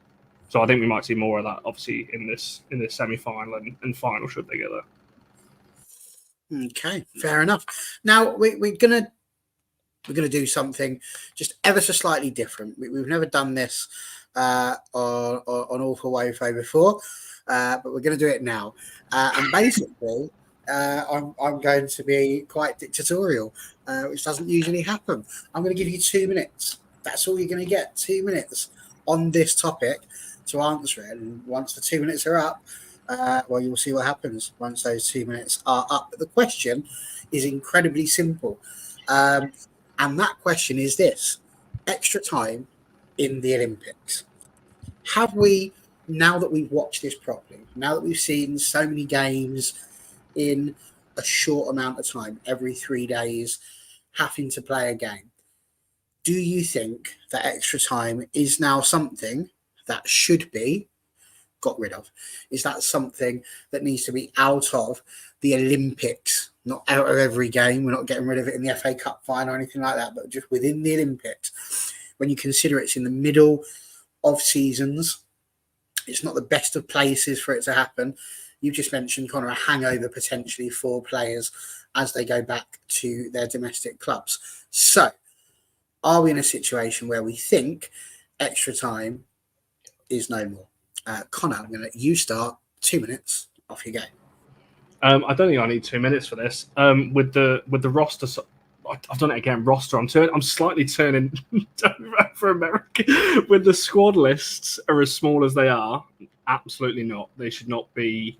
So I think we might see more of that, obviously, in this semi-final and final, should they get there. Okay, fair enough. Now we're gonna do something just ever so slightly different. We've never done this on Awful Wofo before, but we're going to do it now. And basically, I'm going to be quite dictatorial, which doesn't usually happen. I'm going to give you 2 minutes. That's all you're going to get, 2 minutes on this topic to answer it. And once the 2 minutes are up, well, you'll see what happens once those 2 minutes are up. But the question is incredibly simple. And that question is this: extra time in the Olympics. Have we, now that we've watched this properly, now that we've seen so many games in a short amount of time, every 3 days, having to play a game, do you think that extra time is now something that should be got rid of? Is that something that needs to be out of the Olympics, not out of every game? We're not getting rid of it in the FA Cup final or anything like that, but just within the Olympics. When you consider it's in the middle of seasons, it's not the best of places for it to happen. You just mentioned, Connor, a hangover potentially for players as they go back to their domestic clubs. So, are we in a situation where we think extra time is no more? Connor, I'm going to let you start. 2 minutes, off you go. I don't think I need 2 minutes for this. With the roster, I've done it again. Roster. I'm slightly turning for America. With the squad lists are as small as they are, absolutely not. They should not be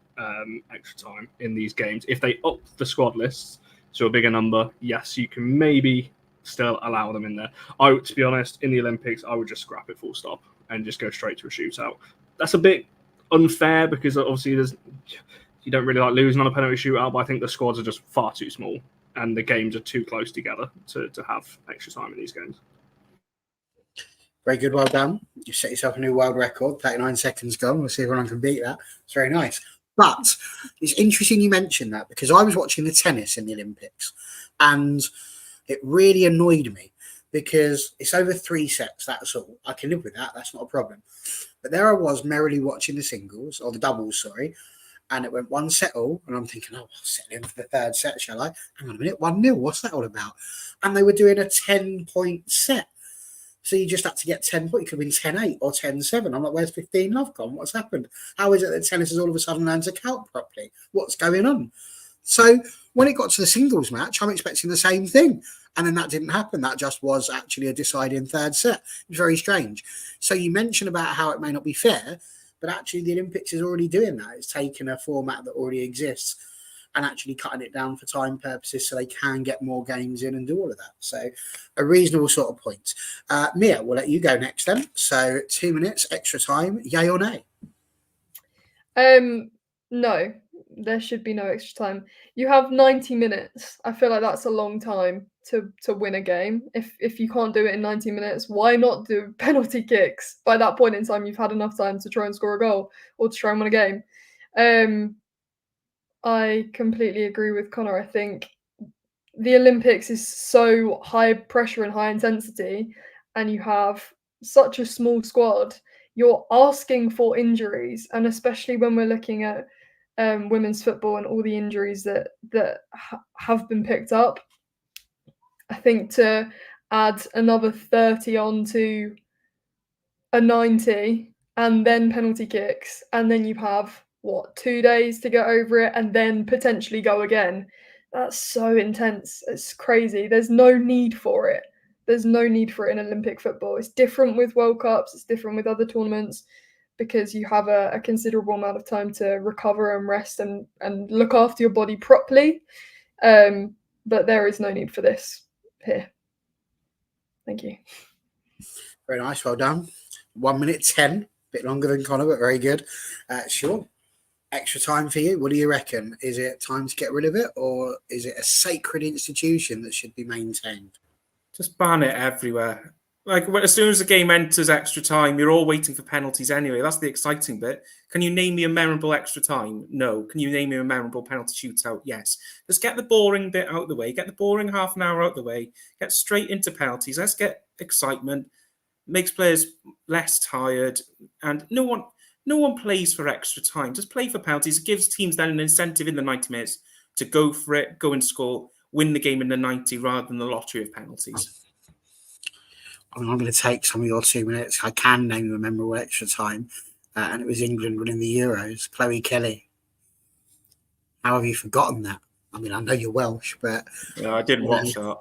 extra time in these games. If they up the squad lists to a bigger number, yes, you can maybe still allow them in there. To be honest, in the Olympics, I would just scrap it full stop and just go straight to a shootout. That's a bit unfair because obviously you don't really like losing on a penalty shootout, but I think the squads are just far too small and the games are too close together to have extra time in these games. Very good, well done. You set yourself a new world record, 39 seconds gone. We'll see if anyone can beat that. It's very nice. But it's interesting you mentioned that, because I was watching the tennis in the Olympics and it really annoyed me because it's over 3 sets, that's all. I can live with that, that's not a problem. But there I was merrily watching the singles, or the doubles, sorry, and it went 1 set all, and I'm thinking, oh, I'll set in for the third set, shall I? Hang on a minute, 1-0, what's that all about? And they were doing a 10-point set. So you just had to get 10 points. It could have been 10-8 or 10-7. I'm like, where's 15 love gone? What's happened? How is it that tennis has all of a sudden learned to count properly? What's going on? So when it got to the singles match, I'm expecting the same thing. And then that didn't happen. That just was actually a deciding third set. It was very strange. So you mentioned about how it may not be fair, but actually the Olympics is already doing that. It's taking a format that already exists and actually cutting it down for time purposes so they can get more games in and do all of that. So a reasonable sort of point. Mia, we'll let you go next then. So 2 minutes, extra time, yay or nay? No, there should be no extra time. You have 90 minutes. I feel like that's a long time to win a game. If you can't do it in 90 minutes, why not do penalty kicks? By that point in time, you've had enough time to try and score a goal or to try and win a game. I completely agree with Connor. I think the Olympics is so high pressure and high intensity, and you have such a small squad. You're asking for injuries, and especially when we're looking at women's football and all the injuries that have been picked up, I think to add another 30 on to a 90 and then penalty kicks, and then you have 2 days to get over it and then potentially go again. That's so intense. It's crazy. There's no need for it. There's no need for it in Olympic football. It's different with World Cups. It's different with other tournaments because you have a considerable amount of time to recover and rest and look after your body properly. But there is no need for this here. Thank you. Very nice, well done. 1 minute 10, bit longer than Connor, but very good. Sure. Extra time for you. What do you reckon? Is it time to get rid of it, or is it a sacred institution that should be maintained? Just ban it everywhere. Like as soon as the game enters extra time, you're all waiting for penalties anyway. That's the exciting bit. Can you name me a memorable extra time? No. Can you name me a memorable penalty shootout? Yes. Just get the boring bit out of the way. Get the boring half an hour out of the way. Get straight into penalties. Let's get excitement. Makes players less tired, and no one plays for extra time. Just play for penalties. It gives teams then an incentive in the 90 minutes to go for it, go and score, win the game in the 90 rather than the lottery of penalties. I'm going to take some of your 2 minutes. I can name a memorable extra time, and it was England winning the Euros. Chloe Kelly. How have you forgotten that? I mean, I know you're Welsh, but Yeah, I didn't watch that.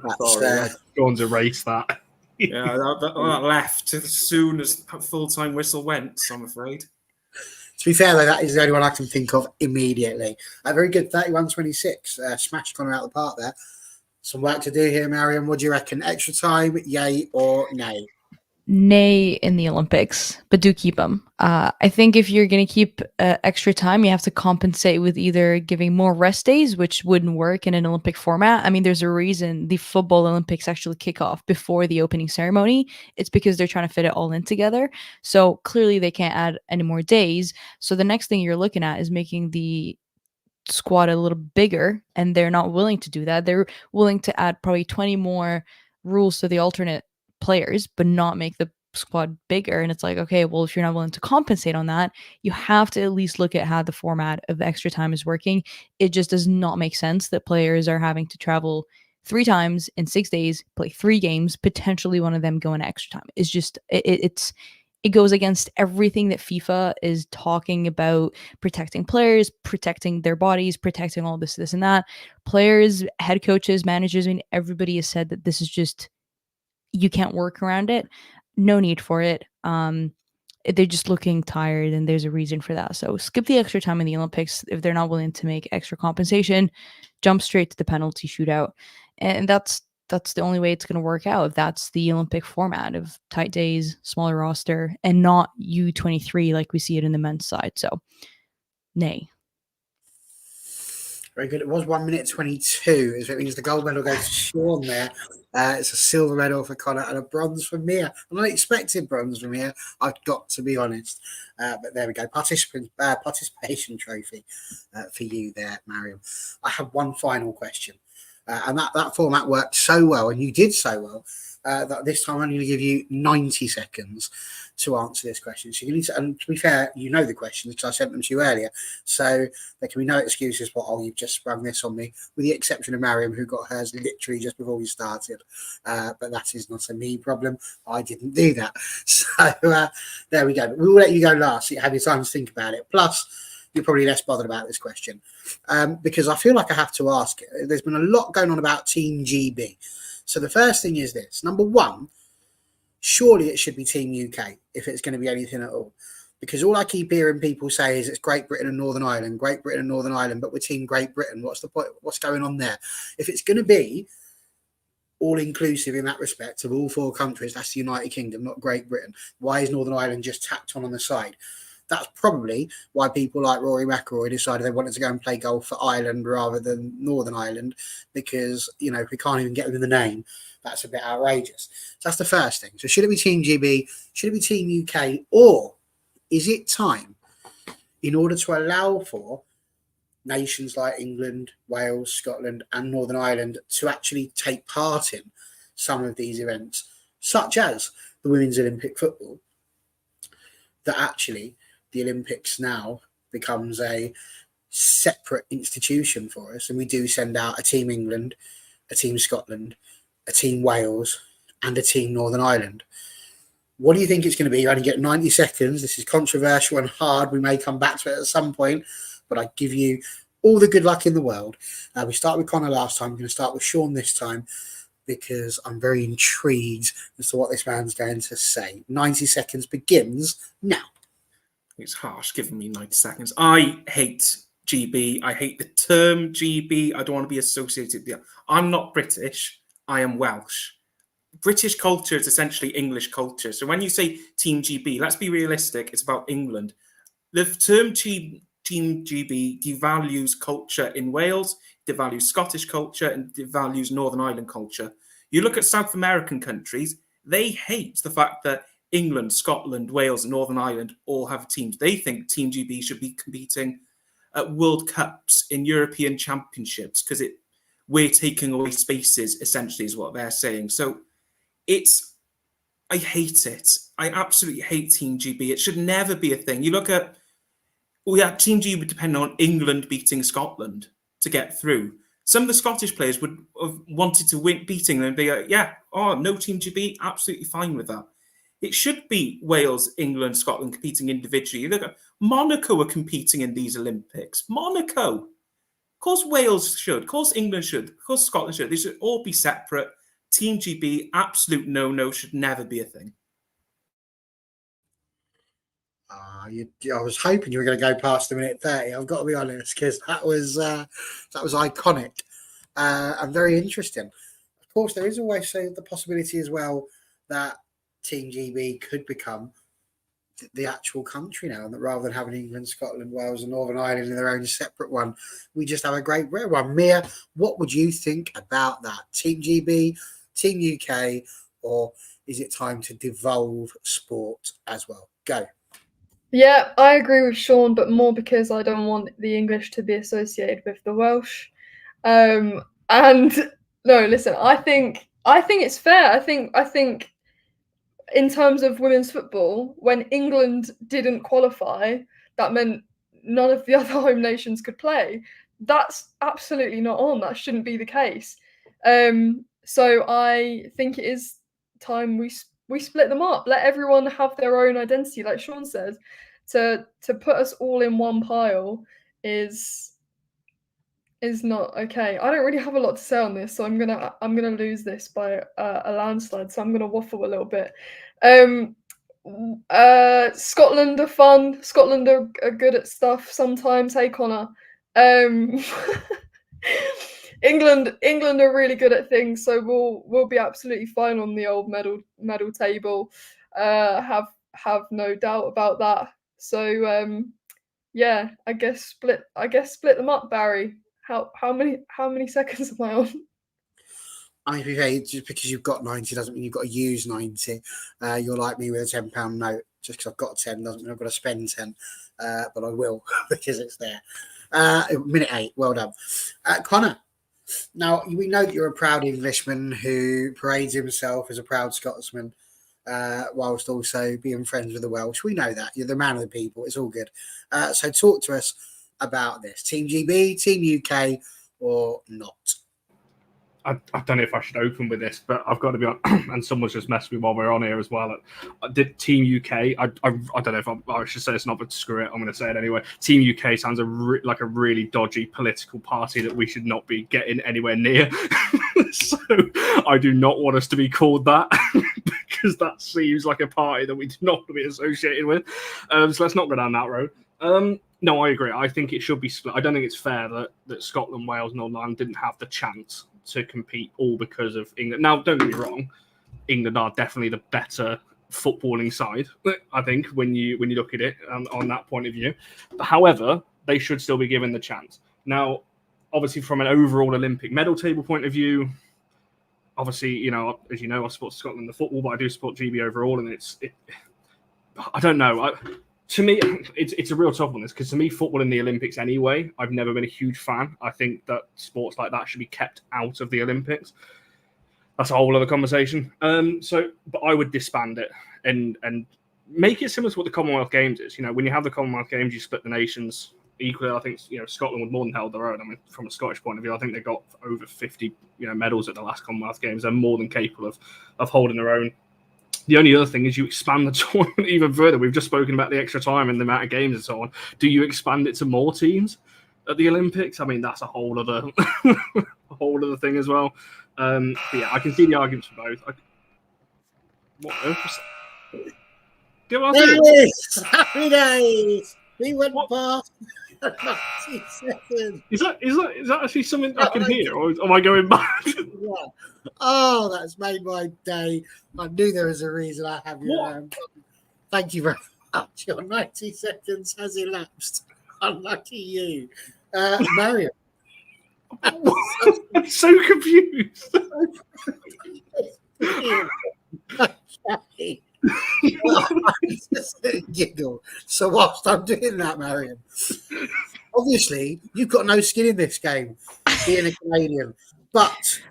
that's, Sorry. Go on to erase that. Yeah, that left as soon as that full-time whistle went, I'm afraid. to be fair, though, that is the only one I can think of immediately. Very good, 31-26. Smashed Connor out of the park there. Some work to do here, Mariam. What do you reckon? Extra time, yay or nay? Nay in the Olympics, but do keep them. I think if you're going to keep extra time, you have to compensate with either giving more rest days, which wouldn't work in an Olympic format. I mean, there's a reason the football Olympics actually kick off before the opening ceremony. It's because they're trying to fit it all in together. So clearly they can't add any more days. So the next thing you're looking at is making the squad a little bigger, and they're not willing to do that. They're willing to add probably 20 more rules to the alternate players, but not make the squad bigger. And it's like, okay, well, if you're not willing to compensate on that, you have to at least look at how the format of extra time is working. It just does not make sense that players are having to travel 3 times in 6 days, play 3 games, potentially one of them going extra time. It's just it goes against everything that FIFA is talking about: protecting players, protecting their bodies, protecting all this, and that. Players, head coaches, managers, I mean, everybody has said that this is just, you can't work around it. No need for it. They're just looking tired, and there's a reason for that. So skip the extra time in the Olympics if they're not willing to make extra compensation. Jump straight to the penalty shootout, and that's the only way it's going to work out. If that's the Olympic format of tight days, smaller roster, and not U23 like we see it in the men's side. So, nay. Very good. It was 1 minute 22. So it means the gold medal goes to Sean there. It's a silver medal for Connor and a bronze for Mia. An unexpected bronze for Mia, I've got to be honest. But there we go. Participation trophy for you there, Mariam. I have one final question. And that format worked so well, and you did so well, that this time I'm going to give you 90 seconds to answer this question. So you need to, and to be fair, you know the questions because I sent them to you earlier. So there can be no excuses for, oh, you've just sprung this on me, with the exception of Mariam, who got hers literally just before we started. But that is not a me problem. I didn't do that. So there we go. But we will let you go last so you have your time to think about it. Plus, you're probably less bothered about this question because I feel like I have to ask it. There's been a lot going on about Team GB. So the first thing is this. Number one, surely it should be Team UK if it's going to be anything at all. Because all I keep hearing people say is it's Great Britain and Northern Ireland, Great Britain and Northern Ireland, but we're Team Great Britain. What's the point? What's going on there? If it's going to be all-inclusive in that respect of all 4 countries, that's the United Kingdom, not Great Britain. Why is Northern Ireland just tacked on the side? That's probably why people like Rory McIlroy decided they wanted to go and play golf for Ireland rather than Northern Ireland, because, you know, if we can't even get them in the name, that's a bit outrageous. So that's the first thing. So should it be Team GB? Should it be Team UK? Or is it time, in order to allow for nations like England, Wales, Scotland and Northern Ireland to actually take part in some of these events, such as the Women's Olympic Football, that actually the Olympics now becomes a separate institution for us, and we do send out a Team England, a Team Scotland, a Team Wales and a Team Northern Ireland? What do you think it's going to be? You only get 90 seconds. This is controversial and hard. We may come back to it at some point, but I give you all the good luck in the world. We started with Connor last time. We're going to start with Sean this time, because I'm very intrigued as to what this man's going to say. 90 seconds begins now. It's harsh giving me 90 seconds. I hate GB. I hate the term GB. I don't want to be associated with it. I'm not British. I am Welsh. British culture is essentially English culture. So when you say Team GB, let's be realistic, it's about England. The term Team GB devalues culture in Wales, devalues Scottish culture, and devalues Northern Ireland culture. You look at South American countries, they hate the fact that England, Scotland, Wales, and Northern Ireland all have teams. They think Team GB should be competing at World Cups, in European Championships, because we're taking away spaces, essentially, is what they're saying. So I hate it. I absolutely hate Team GB. It should never be a thing. You look at, Team GB would depend on England beating Scotland to get through. Some of the Scottish players would have wanted to win, beating them, and be like, no Team GB, absolutely fine with that. It should be Wales, England, Scotland competing individually. You look at Monaco are competing in these Olympics. Monaco. Of course Wales should. Of course England should. Of course Scotland should. They should all be separate. Team GB, absolute no, should never be a thing. I was hoping you were going to go past the minute 30. I've got to be honest, because that was iconic and very interesting. Of course, there is always the possibility as well that Team GB could become the actual country now, and that rather than having England, Scotland, Wales, and Northern Ireland in their own separate one, we just have a great rare one. Mia, what would you think about that? Team GB, Team UK, or is it time to devolve sport as well? Go. Yeah, I agree with Sean, but more because I don't want the English to be associated with the Welsh. And no, listen, I think it's fair. I think in terms of women's football, when England didn't qualify, that meant none of the other home nations could play. That's absolutely not on. That shouldn't be the case. So I think it is time we split them up. Let everyone have their own identity, like Sean said. To put us all in one pile is not okay. I don't really have a lot to say on this, so I'm gonna lose this by a landslide. So I'm gonna waffle a little bit. Scotland are fun. Scotland are good at stuff sometimes. Hey Connor. England are really good at things, so we'll be absolutely fine on the old medal table. Have no doubt about that. So yeah, I guess split them up, Barry. How many seconds am I on? I think just because you've got 90 doesn't mean you've got to use 90. You're like me with a £10 note. Just because I've got 10 doesn't mean I've got to spend 10. But I will because it's there. Minute 8. Well done. Connor, now we know that you're a proud Englishman who parades himself as a proud Scotsman, whilst also being friends with the Welsh. We know that. You're the man of the people. It's all good. So talk to us about this. Team GB, Team UK, or not? I don't know if I should open with this, but I've got to be on. And someone's just messed me while we're on here as well. Did Team UK? I don't know if I should say it's not, but screw it. I'm going to say it anyway. Team UK sounds like a really dodgy political party that we should not be getting anywhere near. So I do not want us to be called that because that seems like a party that we do not want to be associated with. So let's not go down that road. No, I agree. I think it should be split. I don't think it's fair that Scotland, Wales, Northern Ireland didn't have the chance to compete all because of England. Now, don't get me wrong, England are definitely the better footballing side, I think, when you look at it on that point of view. But however, they should still be given the chance. Now, obviously, from an overall Olympic medal table point of view, obviously, as you know, I support Scotland the football, but I do support GB overall, and I don't know. To me, it's a real tough one, because to me, football in the Olympics anyway, I've never been a huge fan. I think that sports like that should be kept out of the Olympics. That's a whole other conversation. But I would disband it and make it similar to what the Commonwealth Games is. When you have the Commonwealth Games, you split the nations equally. I think Scotland would more than held their own. I mean, from a Scottish point of view, I think they got over 50 medals at the last Commonwealth Games. They're more than capable of holding their own. The only other thing is you expand the tournament even further. We've just spoken about the extra time and the amount of games and so on. Do you expand it to more teams at the Olympics? I mean, that's a whole other thing as well. But yeah, I can see the arguments for both. Yes! Happy days! We went What? past 90 seconds. Is that actually something I can hear, or am I going mad? Yeah. Oh, that's made my day. I knew there was a reason I have you What? around. Thank you very much. Your 90 seconds has elapsed. Unlucky you. Mariam. I'm so confused. Okay. Just a giggle. So whilst I'm doing that, Mariam, obviously you've got no skin in this game, being a Canadian. But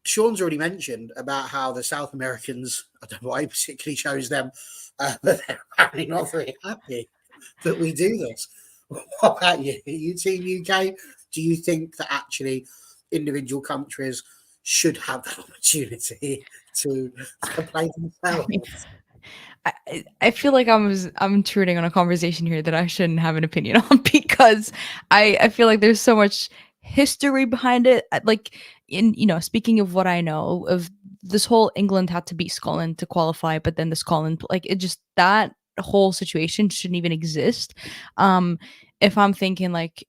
Sean's already mentioned about how the South Americans, I don't know why he particularly chose them, but they're apparently not very happy that we do this. What about you? Are you Team UK? Do you think that actually individual countries should have that opportunity to play themselves? I feel like I'm intruding on a conversation here that I shouldn't have an opinion on because I feel like there's so much history behind it. Like speaking of what I know of this whole England had to beat Scotland to qualify, but then the Scotland it just that whole situation shouldn't even exist. If I'm thinking like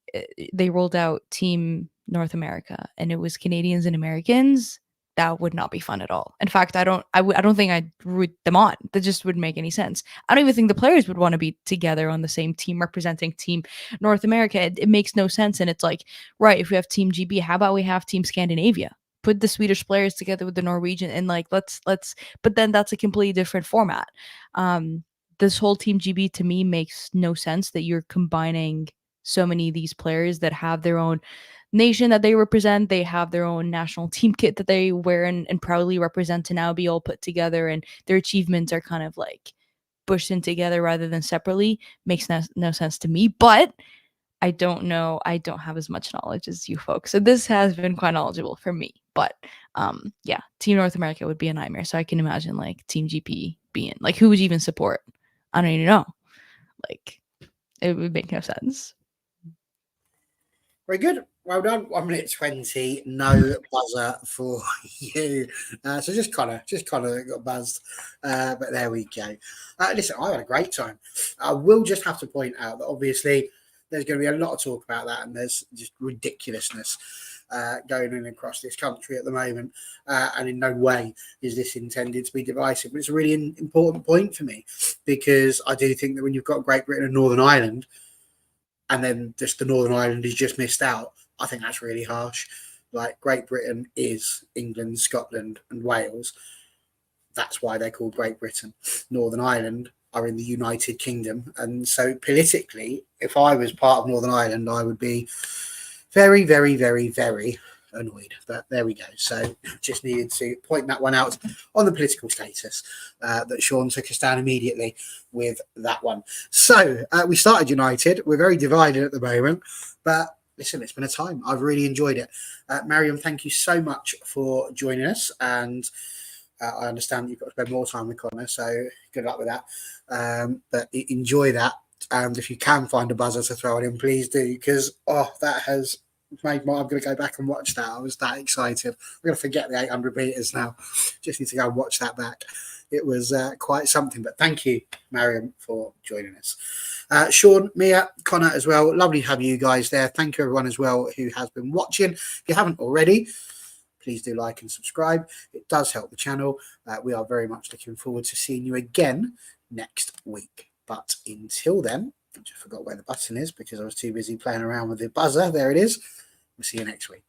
they rolled out Team North America and it was Canadians and Americans, that would not be fun at all. In fact, I don't think I'd root them on. That just wouldn't make any sense. I don't even think the players would want to be together on the same team representing Team North America. It makes no sense. And it's like, right, if we have Team GB, how about we have Team Scandinavia? Put the Swedish players together with the Norwegian and like let's but then that's a completely different format. This whole Team GB to me makes no sense that you're combining so many of these players that have their own nation that they represent. They have their own national team kit that they wear and proudly represent to now be all put together, and their achievements are kind of like pushed in together rather than separately. Makes no sense to me, but I don't know. I don't have as much knowledge as you folks. So this has been quite knowledgeable for me. But yeah, Team North America would be a nightmare. So I can imagine like Team GP being like, who would you even support? I don't even know. Like, it would make no sense. Very good. Well done. 1 minute 20. No buzzer for you. So just kind of got buzzed. But there we go. Listen, I had a great time. I will just have to point out that obviously there's going to be a lot of talk about that, and there's just ridiculousness going on across this country at the moment. And in no way is this intended to be divisive. But it's a really important point for me, because I do think that when you've got Great Britain and Northern Ireland, and then just the Northern Ireland is just missed out, I think that's really harsh. Like, Great Britain is England, Scotland, and Wales. That's why they're called Great Britain. Northern Ireland are in the United Kingdom. And so politically, if I was part of Northern Ireland, I would be very, very, very, very annoyed. But there we go. So just needed to point that one out on the political status, that Sean took us down immediately with that one. So we started United. We're very divided at the moment, but listen, it's been a time. I've really enjoyed it. Mariam, thank you so much for joining us. And I understand you've got to spend more time with Connor, so good luck with that. But enjoy that. And if you can find a buzzer to throw it in, please do, because that has made my. I'm going to go back and watch that. I was that excited. I'm going to forget the 800 meters now. Just need to go and watch that back. It was quite something. But thank you, Mariam, for joining us. Sean, Mia, Connor as well. Lovely to have you guys there. Thank you, everyone, as well, who has been watching. If you haven't already, please do like and subscribe. It does help the channel. We are very much looking forward to seeing you again next week. But until then, I just forgot where the button is because I was too busy playing around with the buzzer. There it is. We'll see you next week.